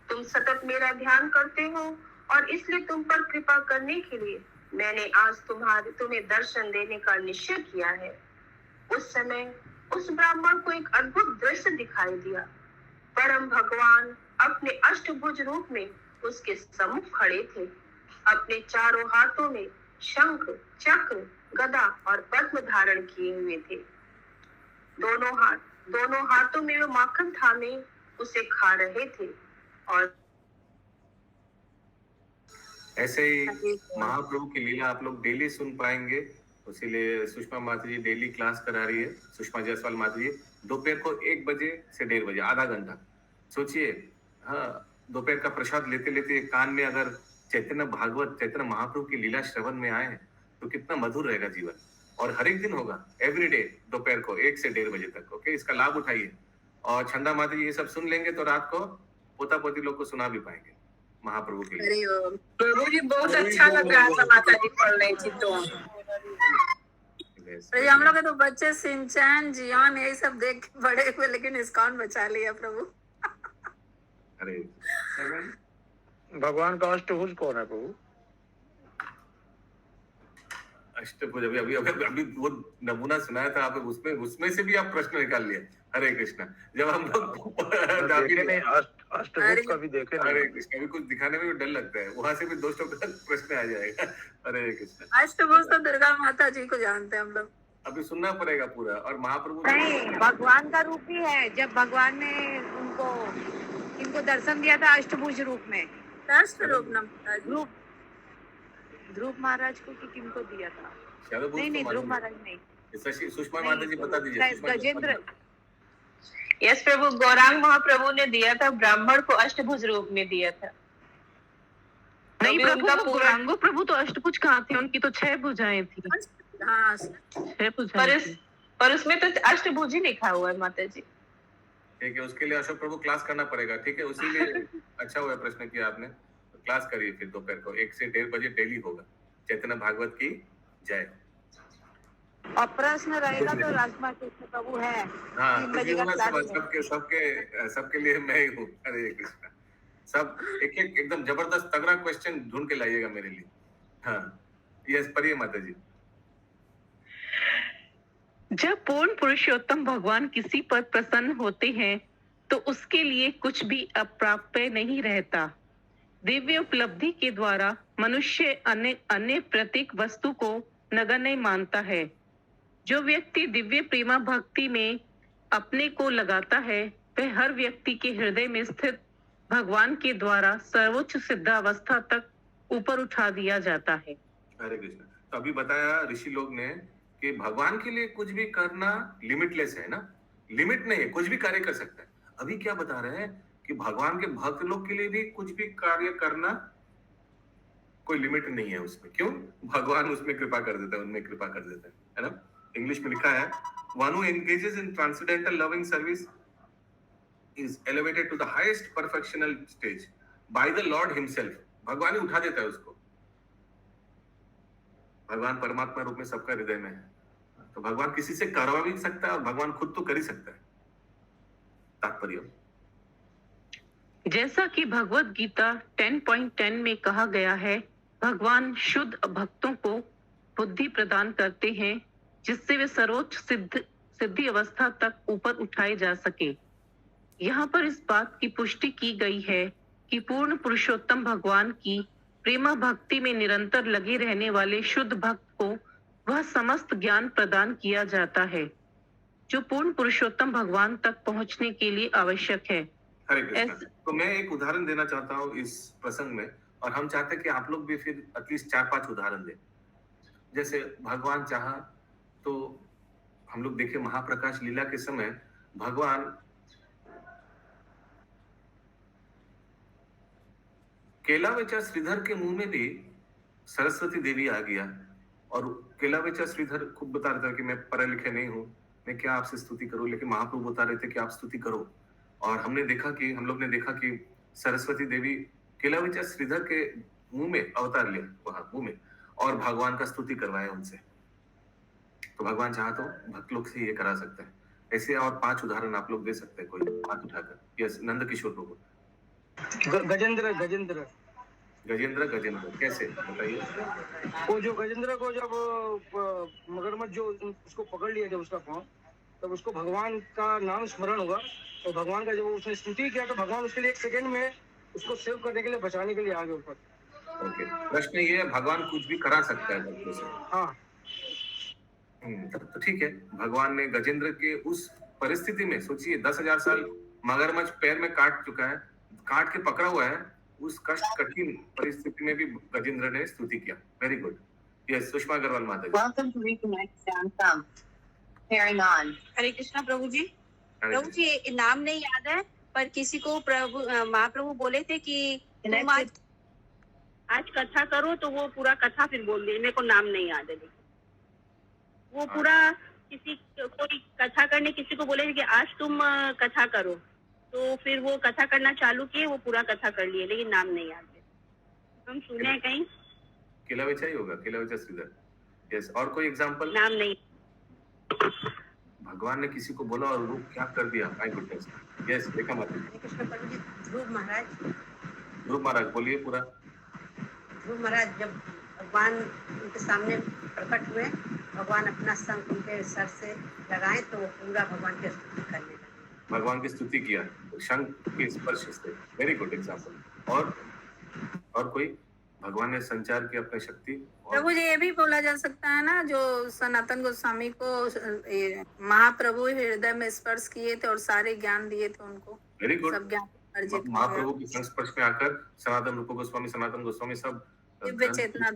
तुम सतत मेरा ध्यान करते हो और इसलिए तुम पर कृपा करने के लिए मैंने आज तुम्हें दर्शन देने का निश्चय किया है। उस समय उस ब्राह्मण को एक अद्भुत दृश्य दिखाई दिया। परम भगवान अपने अष्टभुज रूप में उसके सम्मुख खड़े थे। अपने चारों हाथों में शंख, चक्र, गदा और पद्म धारण किए हुए थे। दोनों हाथों में वे माखन थामे उसे खा रहे थे। और ऐसे ही महाप्रभु की लीला आप लोग डेली सुन पाएंगे। इसीलिए सुषमा माता जी डेली क्लास करा रही है। सुषमा जायसवाल माता जी दोपहर को 1 बजे से 1:30 बजे आधा घंटा सोचिए। हाँ, दोपहर का प्रसाद लेते लेते कान में अगर चैतन्य भागवत, चैतन्य महाप्रभु की लीला श्रवण में आए तो कितना मधुर रहेगा जीवन। और हर एक दिन होगा, एवरीडे दोपहर को 1 से 1:30 बजे तक। ओके, इसका लाभ उठाइए। और छंदा माता जी ये सब सुन लेंगे तो रात को पोता पोती लोग को सुना भी पाएंगे महाप्रभु के लिए। प्रभु जी बहुत अच्छा लग रहा था माता जी पढ़ रही थी तो हम लोग के तो बच्चे सिंचैन, जियान यही सब देख के बड़े हुए, लेकिन इस्कॉन बचा लिया प्रभु। अरे भगवान का अष्टभुज कौन है प्रभु? अष्टभुज अभी वो नमूना सुनाया था आप, उसमें से भी आप प्रश्न निकाल लिए। हरे कृष्णा। जब हम लोग देखे नहीं, अष्टभुज का भी देखे नहीं। हरे कृष्णा। अभी कुछ दिखाने में भी डर लगता है, वहां से भी 2 शब्द प्रश्न आ जाएगा। हरे कृष्णा। अष्टभुज तो दुर्गा माता जी को जानते हैं हम लोग। अभी सुनना पड़ेगा पूरा। और महाप्रभु नहीं, भगवान का रूप भी है। जब भगवान ने इनको दर्शन दिया था अष्टभुज रूप में, रूप ध्रुव महाराज को कि किनको दिया था? नहीं, ध्रुव महाराज नहीं, सुषमा माता जी बता दीजिए। गजेंद्र। यस प्रभु, गौरांग महाप्रभु ने दिया था, ब्राह्मण को अष्टभुज रूप में दिया था। नहीं प्रभु, गौरांगो प्रभु तो अष्टभुज कहाँ थे? उनकी तो 6 भुजाएं थी। हाँ, 6 भुजाएं थी। पर उसमें तो अष्टभुज ही लिखा हुआ है माता जी। ठीक है, उसके लिए अशोक प्रभु क्लास करना पड़ेगा। ठीक है, उसी लिए अच्छा हुआ प्रश्न किया आपने। तो क्लास करिए फिर दोपहर को 1 से 1:30 बजे डेली होगा। चैतन्य भागवत की जय। और प्रश्न रहेगा तो राजकुमार कृष्ण प्रभु है। हाँ, सबके लिए मैं ही हूँ। हरे कृष्णा। सब एक एकदम जबरदस्त तगड़ा क्वेश्चन ढूंढ के लाइएगा मेरे लिए। हाँ, यस, पढ़िए माता जी। जब पूर्ण पुरुषोत्तम भगवान किसी पर प्रसन्न होते हैं तो उसके लिए कुछ भी अप्राप्य नहीं रहता। दिव्य उपलब्धि के द्वारा मनुष्य अन्य प्रत्येक वस्तु को नगण्य मानता है। जो व्यक्ति दिव्य प्रेमा भक्ति में अपने को लगाता है वह हर व्यक्ति के हृदय में स्थित भगवान के द्वारा सर्वोच्च सिद्धावस्था तक ऊपर उठा दिया जाता है। हरे कृष्ण। तो अभी बताया ऋषि लोग ने कि भगवान के लिए कुछ भी करना लिमिटलेस है ना, लिमिट नहीं है, कुछ भी कार्य कर सकता है। अभी क्या बता रहे हैं कि भगवान के भक्त लोग के लिए भी कुछ भी कार्य करना कोई लिमिट नहीं है उसमें। क्यों? भगवान उसमें कृपा कर देता है, उनमें कृपा कर देता है ना। इंग्लिश में लिखा है, one who engages in transcendental loving service is elevated to the highest perfectional stage by the Lord himself। भगवान ही उठा देता है उसको। भगवान परमात्मा रूप में सबका हृदय में है, तो भगवान किसी से करवा भी सकता है और भगवान खुद तो कर ही सकता है। तात्पर्य जैसा कि भगवत गीता 10.10 में कहा गया है, भगवान शुद्ध भक्तों को बुद्धि प्रदान करते हैं जिससे वे सर्वोच्च सिद्धि अवस्था तक ऊपर उठाए जा सके। यहाँ पर इस बात की पुष्टि की गई है कि पूर्ण पुरुषोत्तम भगवान की प्रेमा भक्ति में निरंतर लगे रहने वाले शुद्ध भक्त को वह समस्त ज्ञान प्रदान किया जाता है जो पूर्ण पुरुषोत्तम भगवान तक पहुंचने के लिए आवश्यक है। हरे कृष्ण। तो मैं एक उदाहरण देना चाहता हूँ इस प्रसंग में, और हम चाहते हैं कि आप लोग भी फिर एटलीस्ट 4-5 उदाहरण दें। जैसे भगवान चाहा तो हम लोग देखे महाप्रकाश लीला के समय भगवान केलावेचा श्रीधर के मुंह में भी सरस्वती देवी आ गया, और केलावेचा श्रीधर खुद बता रहा था कि मैं पढ़े लिखे नहीं हूँ, मैं क्या आपसे स्तुति करूं, लेकिन महाप्रभु बता रहे थे कि आप स्तुति करो। और हम लोग ने देखा कि सरस्वती देवी केलावेचा श्रीधर के मुंह में अवतार लिया, वहां मुंह में, और भगवान का स्तुति करवाए उनसे। तो भगवान चाहा तो भक्त लोग से ये करा सकते हैं। ऐसे और 5 उदाहरण आप लोग दे सकते हैं, कोई हाथ उठाकर। यस, नंद किशोर प्रभु। गजेंद्र कैसे बताइए? वो जो गजेंद्र को जब मगरमच्छ जो उसको पकड़ लिया, जब उसका पाँव, तब उसको भगवान का नाम स्मरण हुआ, तो भगवान का जब उसने स्तुति किया तो भगवान उसके लिए 1 सेकंड में उसको सेव करने के लिए, बचाने के लिए आ गए ऊपर। ओके, प्रश्न ये है, भगवान कुछ भी करा सकता है भक्तों से? हाँ। तो ठीक है, भगवान ने गजेंद्र के उस परिस्थिति में, सोचिए 10,000 साल मगरमच्छ पैर में काट चुका है, काट के पकड़ा हुआ है, उस कष्ट कठिन परिस्थिति में भी गजेंद्र ने स्तुति किया। Very good. Yes, Sushma Agarwal माता ji. Welcome to Reconnect Samsung. Carrying on. हरे कृष्णा प्रभु जी। प्रभु जी, नाम नहीं याद है, पर किसी को प्रभु महाप्रभु बोले थे कि तुम आज कथा करो, तो वो पूरा कथा फिर बोल दिए। मेरे को नाम नहीं याद है, लेकिन वो पूरा कोई कथा करने किसी को बोले कि आज तुम कथा करो, तो फिर वो कथा करना चालू किए, वो पूरा कथा कर लिए, लेकिन नाम नहीं याद है। हम सुने हैं कहीं। किलावेचा ही होगा, किलावेचा श्रीधर। यस, और कोई एग्जांपल? नाम नहीं। भगवान ने किसी को बोला और वो क्या कर दिया? My goodness. यस, देखा माता जी। कृष्ण प्रभु जी, ध्रुव महाराज बोलिए पूरा। ध्रुव महाराज जब भगवान उनके सामने प्रकट हुए, भगवान अपना संग उनके सर से लगाए, तो वो पूरा भगवान की स्तुति करने लगे। भगवान की स्तुति किया शंख के स्पर्श से। Very good example. और कोई? भगवान ने संचार किया अपनी शक्ति। प्रभु जी, ये भी बोला जा सकता है ना, जो सनातन गोस्वामी को महाप्रभु हृदय में स्पर्श किए थे और सारे ज्ञान दिए थे उनको। Very good. सब ज्ञान अर्जित महाप्रभु के संस्पर्श में आकर सनातन रूप गोस्वामी सब दिव्य चेतना।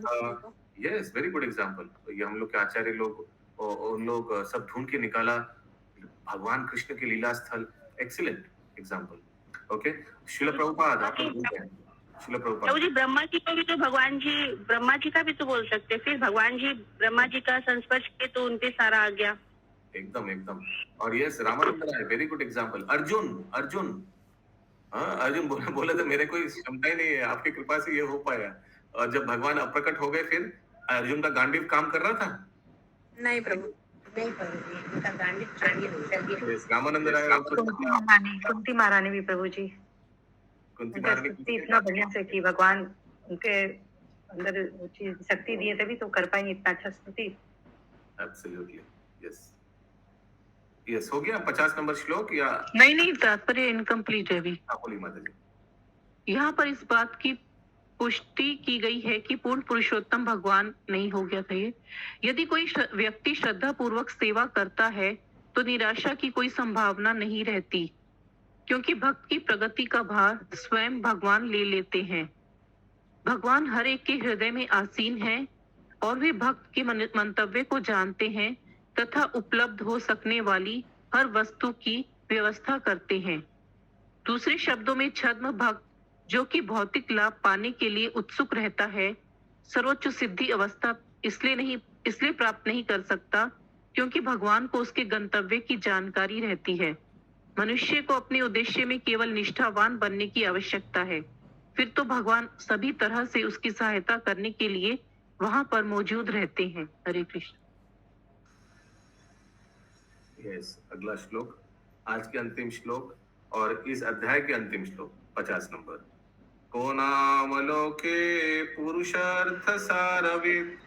Yes, very good example. ये हम लोग के आचार्य लोग, उन लोग सब ढूंढ के निकाला भगवान कृष्ण के लीला स्थल। Excellent example. Okay, Srila Prabhupada, आप लोग बोलते हैं। श्रील प्रभुपाद। प्रभु जी, ब्रह्मा जी को भी तो ब्रह्मा जी का भी तो बोल सकते, फिर भगवान जी ब्रह्मा जी का संस्पर्श किए तो उनपे सारा आ गया। एकदम। और यस, रामानंद राय, वेरी गुड एग्जांपल। अर्जुन बोले तो मेरे कोई क्षमता ही नहीं है, आपकी कृपा से ये हो पाया। और जब भगवान अप्रकट हो गए, फिर अर्जुन का गांडीव काम कर रहा था? नहीं प्रभु, नहीं प्रभु जी, उनका गांडीव चाहिए। रामानंद राय। कुंती महारानी भी प्रभु जी, कुंती महारानी इतना बढ़िया से की, भगवान उनके अंदर वो चीज शक्ति दिए, तभी तो कर पाएंगे इतना अच्छा स्तुति। एब्सोल्युटली। यस, हो गया 50 नंबर श्लोक या नहीं, तात्पर्य इनकम्प्लीट है अभी। बोली माता जी। यहाँ पर इस बात की पुष्टि की गई है कि पूर्ण पुरुषोत्तम भगवान नहीं हो गया था ये। यदि कोई व्यक्ति श्रद्धा पूर्वक सेवा करता है तो निराशा की कोई संभावना नहीं रहती, क्योंकि भक्त की प्रगति का भार स्वयं भगवान ले लेते हैं। भगवान हर एक के हृदय में आसीन हैं और वे भक्त के मंतव्य को जानते हैं तथा उपलब्ध हो सकने वाली हर वस्तु की व्यवस्था करते हैं। दूसरे शब्दों में, छद्म भक्त जो कि भौतिक लाभ पाने के लिए उत्सुक रहता है, सर्वोच्च सिद्धि अवस्था इसलिए प्राप्त नहीं कर सकता क्योंकि भगवान को उसके गंतव्य की जानकारी रहती है। मनुष्य को अपने उद्देश्य में केवल निष्ठावान बनने की आवश्यकता है, फिर तो भगवान सभी तरह से उसकी सहायता करने के लिए वहां पर मौजूद रहते हैं। हरे कृष्ण। यस, अगला श्लोक, आज के अंतिम श्लोक और इस अध्याय के अंतिम श्लोक, 50 नंबर। को नाम लोके पुरुषार्थ सारविद,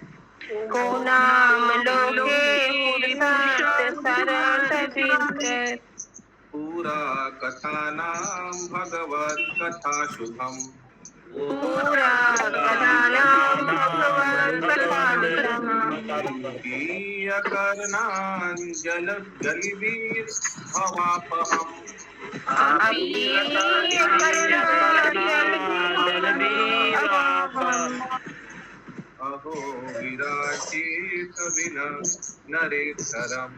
को नाम लोके पुरुषार्थ सारविद, पूरा कथा नाम भगवत कथा शुभम, पूरा कथा नाम भगवत कथा शुभम, करनांजल जलिवीर भवापहम, अहो विराजित विन नरेतरम,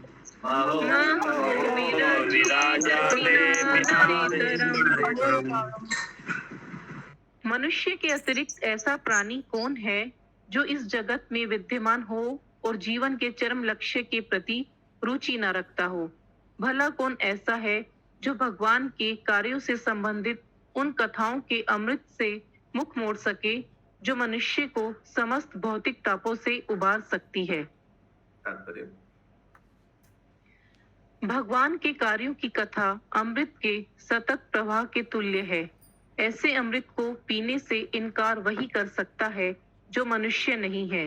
मनुष्य के अतिरिक्त ऐसा प्राणी कौन है जो इस जगत में विद्यमान हो और जीवन के चरम लक्ष्य के प्रति रुचि न रखता हो? भला कौन ऐसा है जो भगवान के कार्यों से संबंधित उन कथाओं के अमृत से मुख मोड़ सके जो मनुष्य को समस्त भौतिक तापों से उबार सकती है। तात्पर्य भगवान के कार्यों की कथा अमृत के सतत प्रवाह के तुल्य है। ऐसे अमृत को पीने से इनकार वही कर सकता है जो मनुष्य नहीं है।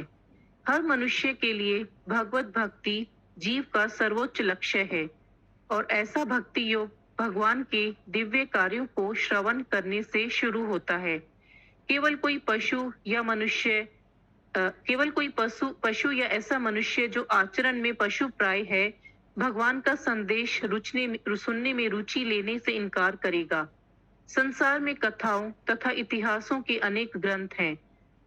हर मनुष्य के लिए भगवत भक्ति जीव का सर्वोच्च लक्ष्य है और ऐसा भक्ति योग भगवान के दिव्य कार्यों को श्रवण करने से शुरू होता है। केवल कोई पशु या ऐसा मनुष्य जो आचरण में पशु प्राय है, भगवान का संदेश सुनने में रुचि लेने से इनकार करेगा। संसार में कथाओं तथा इतिहासों के अनेक ग्रंथ हैं,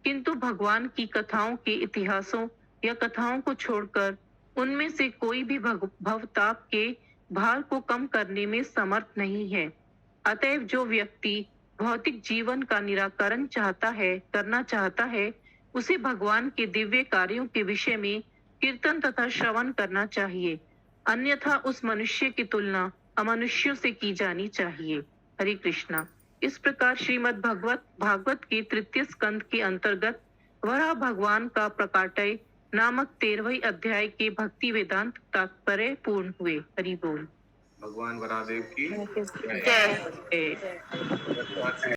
किंतु भगवान की कथाओं के इतिहासों या कथाओं को छोड़कर उनमें से कोई भी भवताप के भार को कम करने में समर्थ नहीं है। अतएव जो व्यक्ति भौतिक जीवन का निराकरण करना चाहता है, उसे भगवान के दिव्य कार्यों के विषय में कीर्तन तथा श्रवण करना चाहिए, अन्यथा उस मनुष्य की तुलना अमनुष्यों से की जानी चाहिए। हरे कृष्णा। इस प्रकार श्रीमद् भागवत के तृतीय स्कंद के अंतर्गत वराह भगवान का प्रकाटय नामक 13वें अध्याय के भक्ति वेदांत तात्पर्य पूर्ण हुए। हरि बोल। भगवान वराहदेव की जय।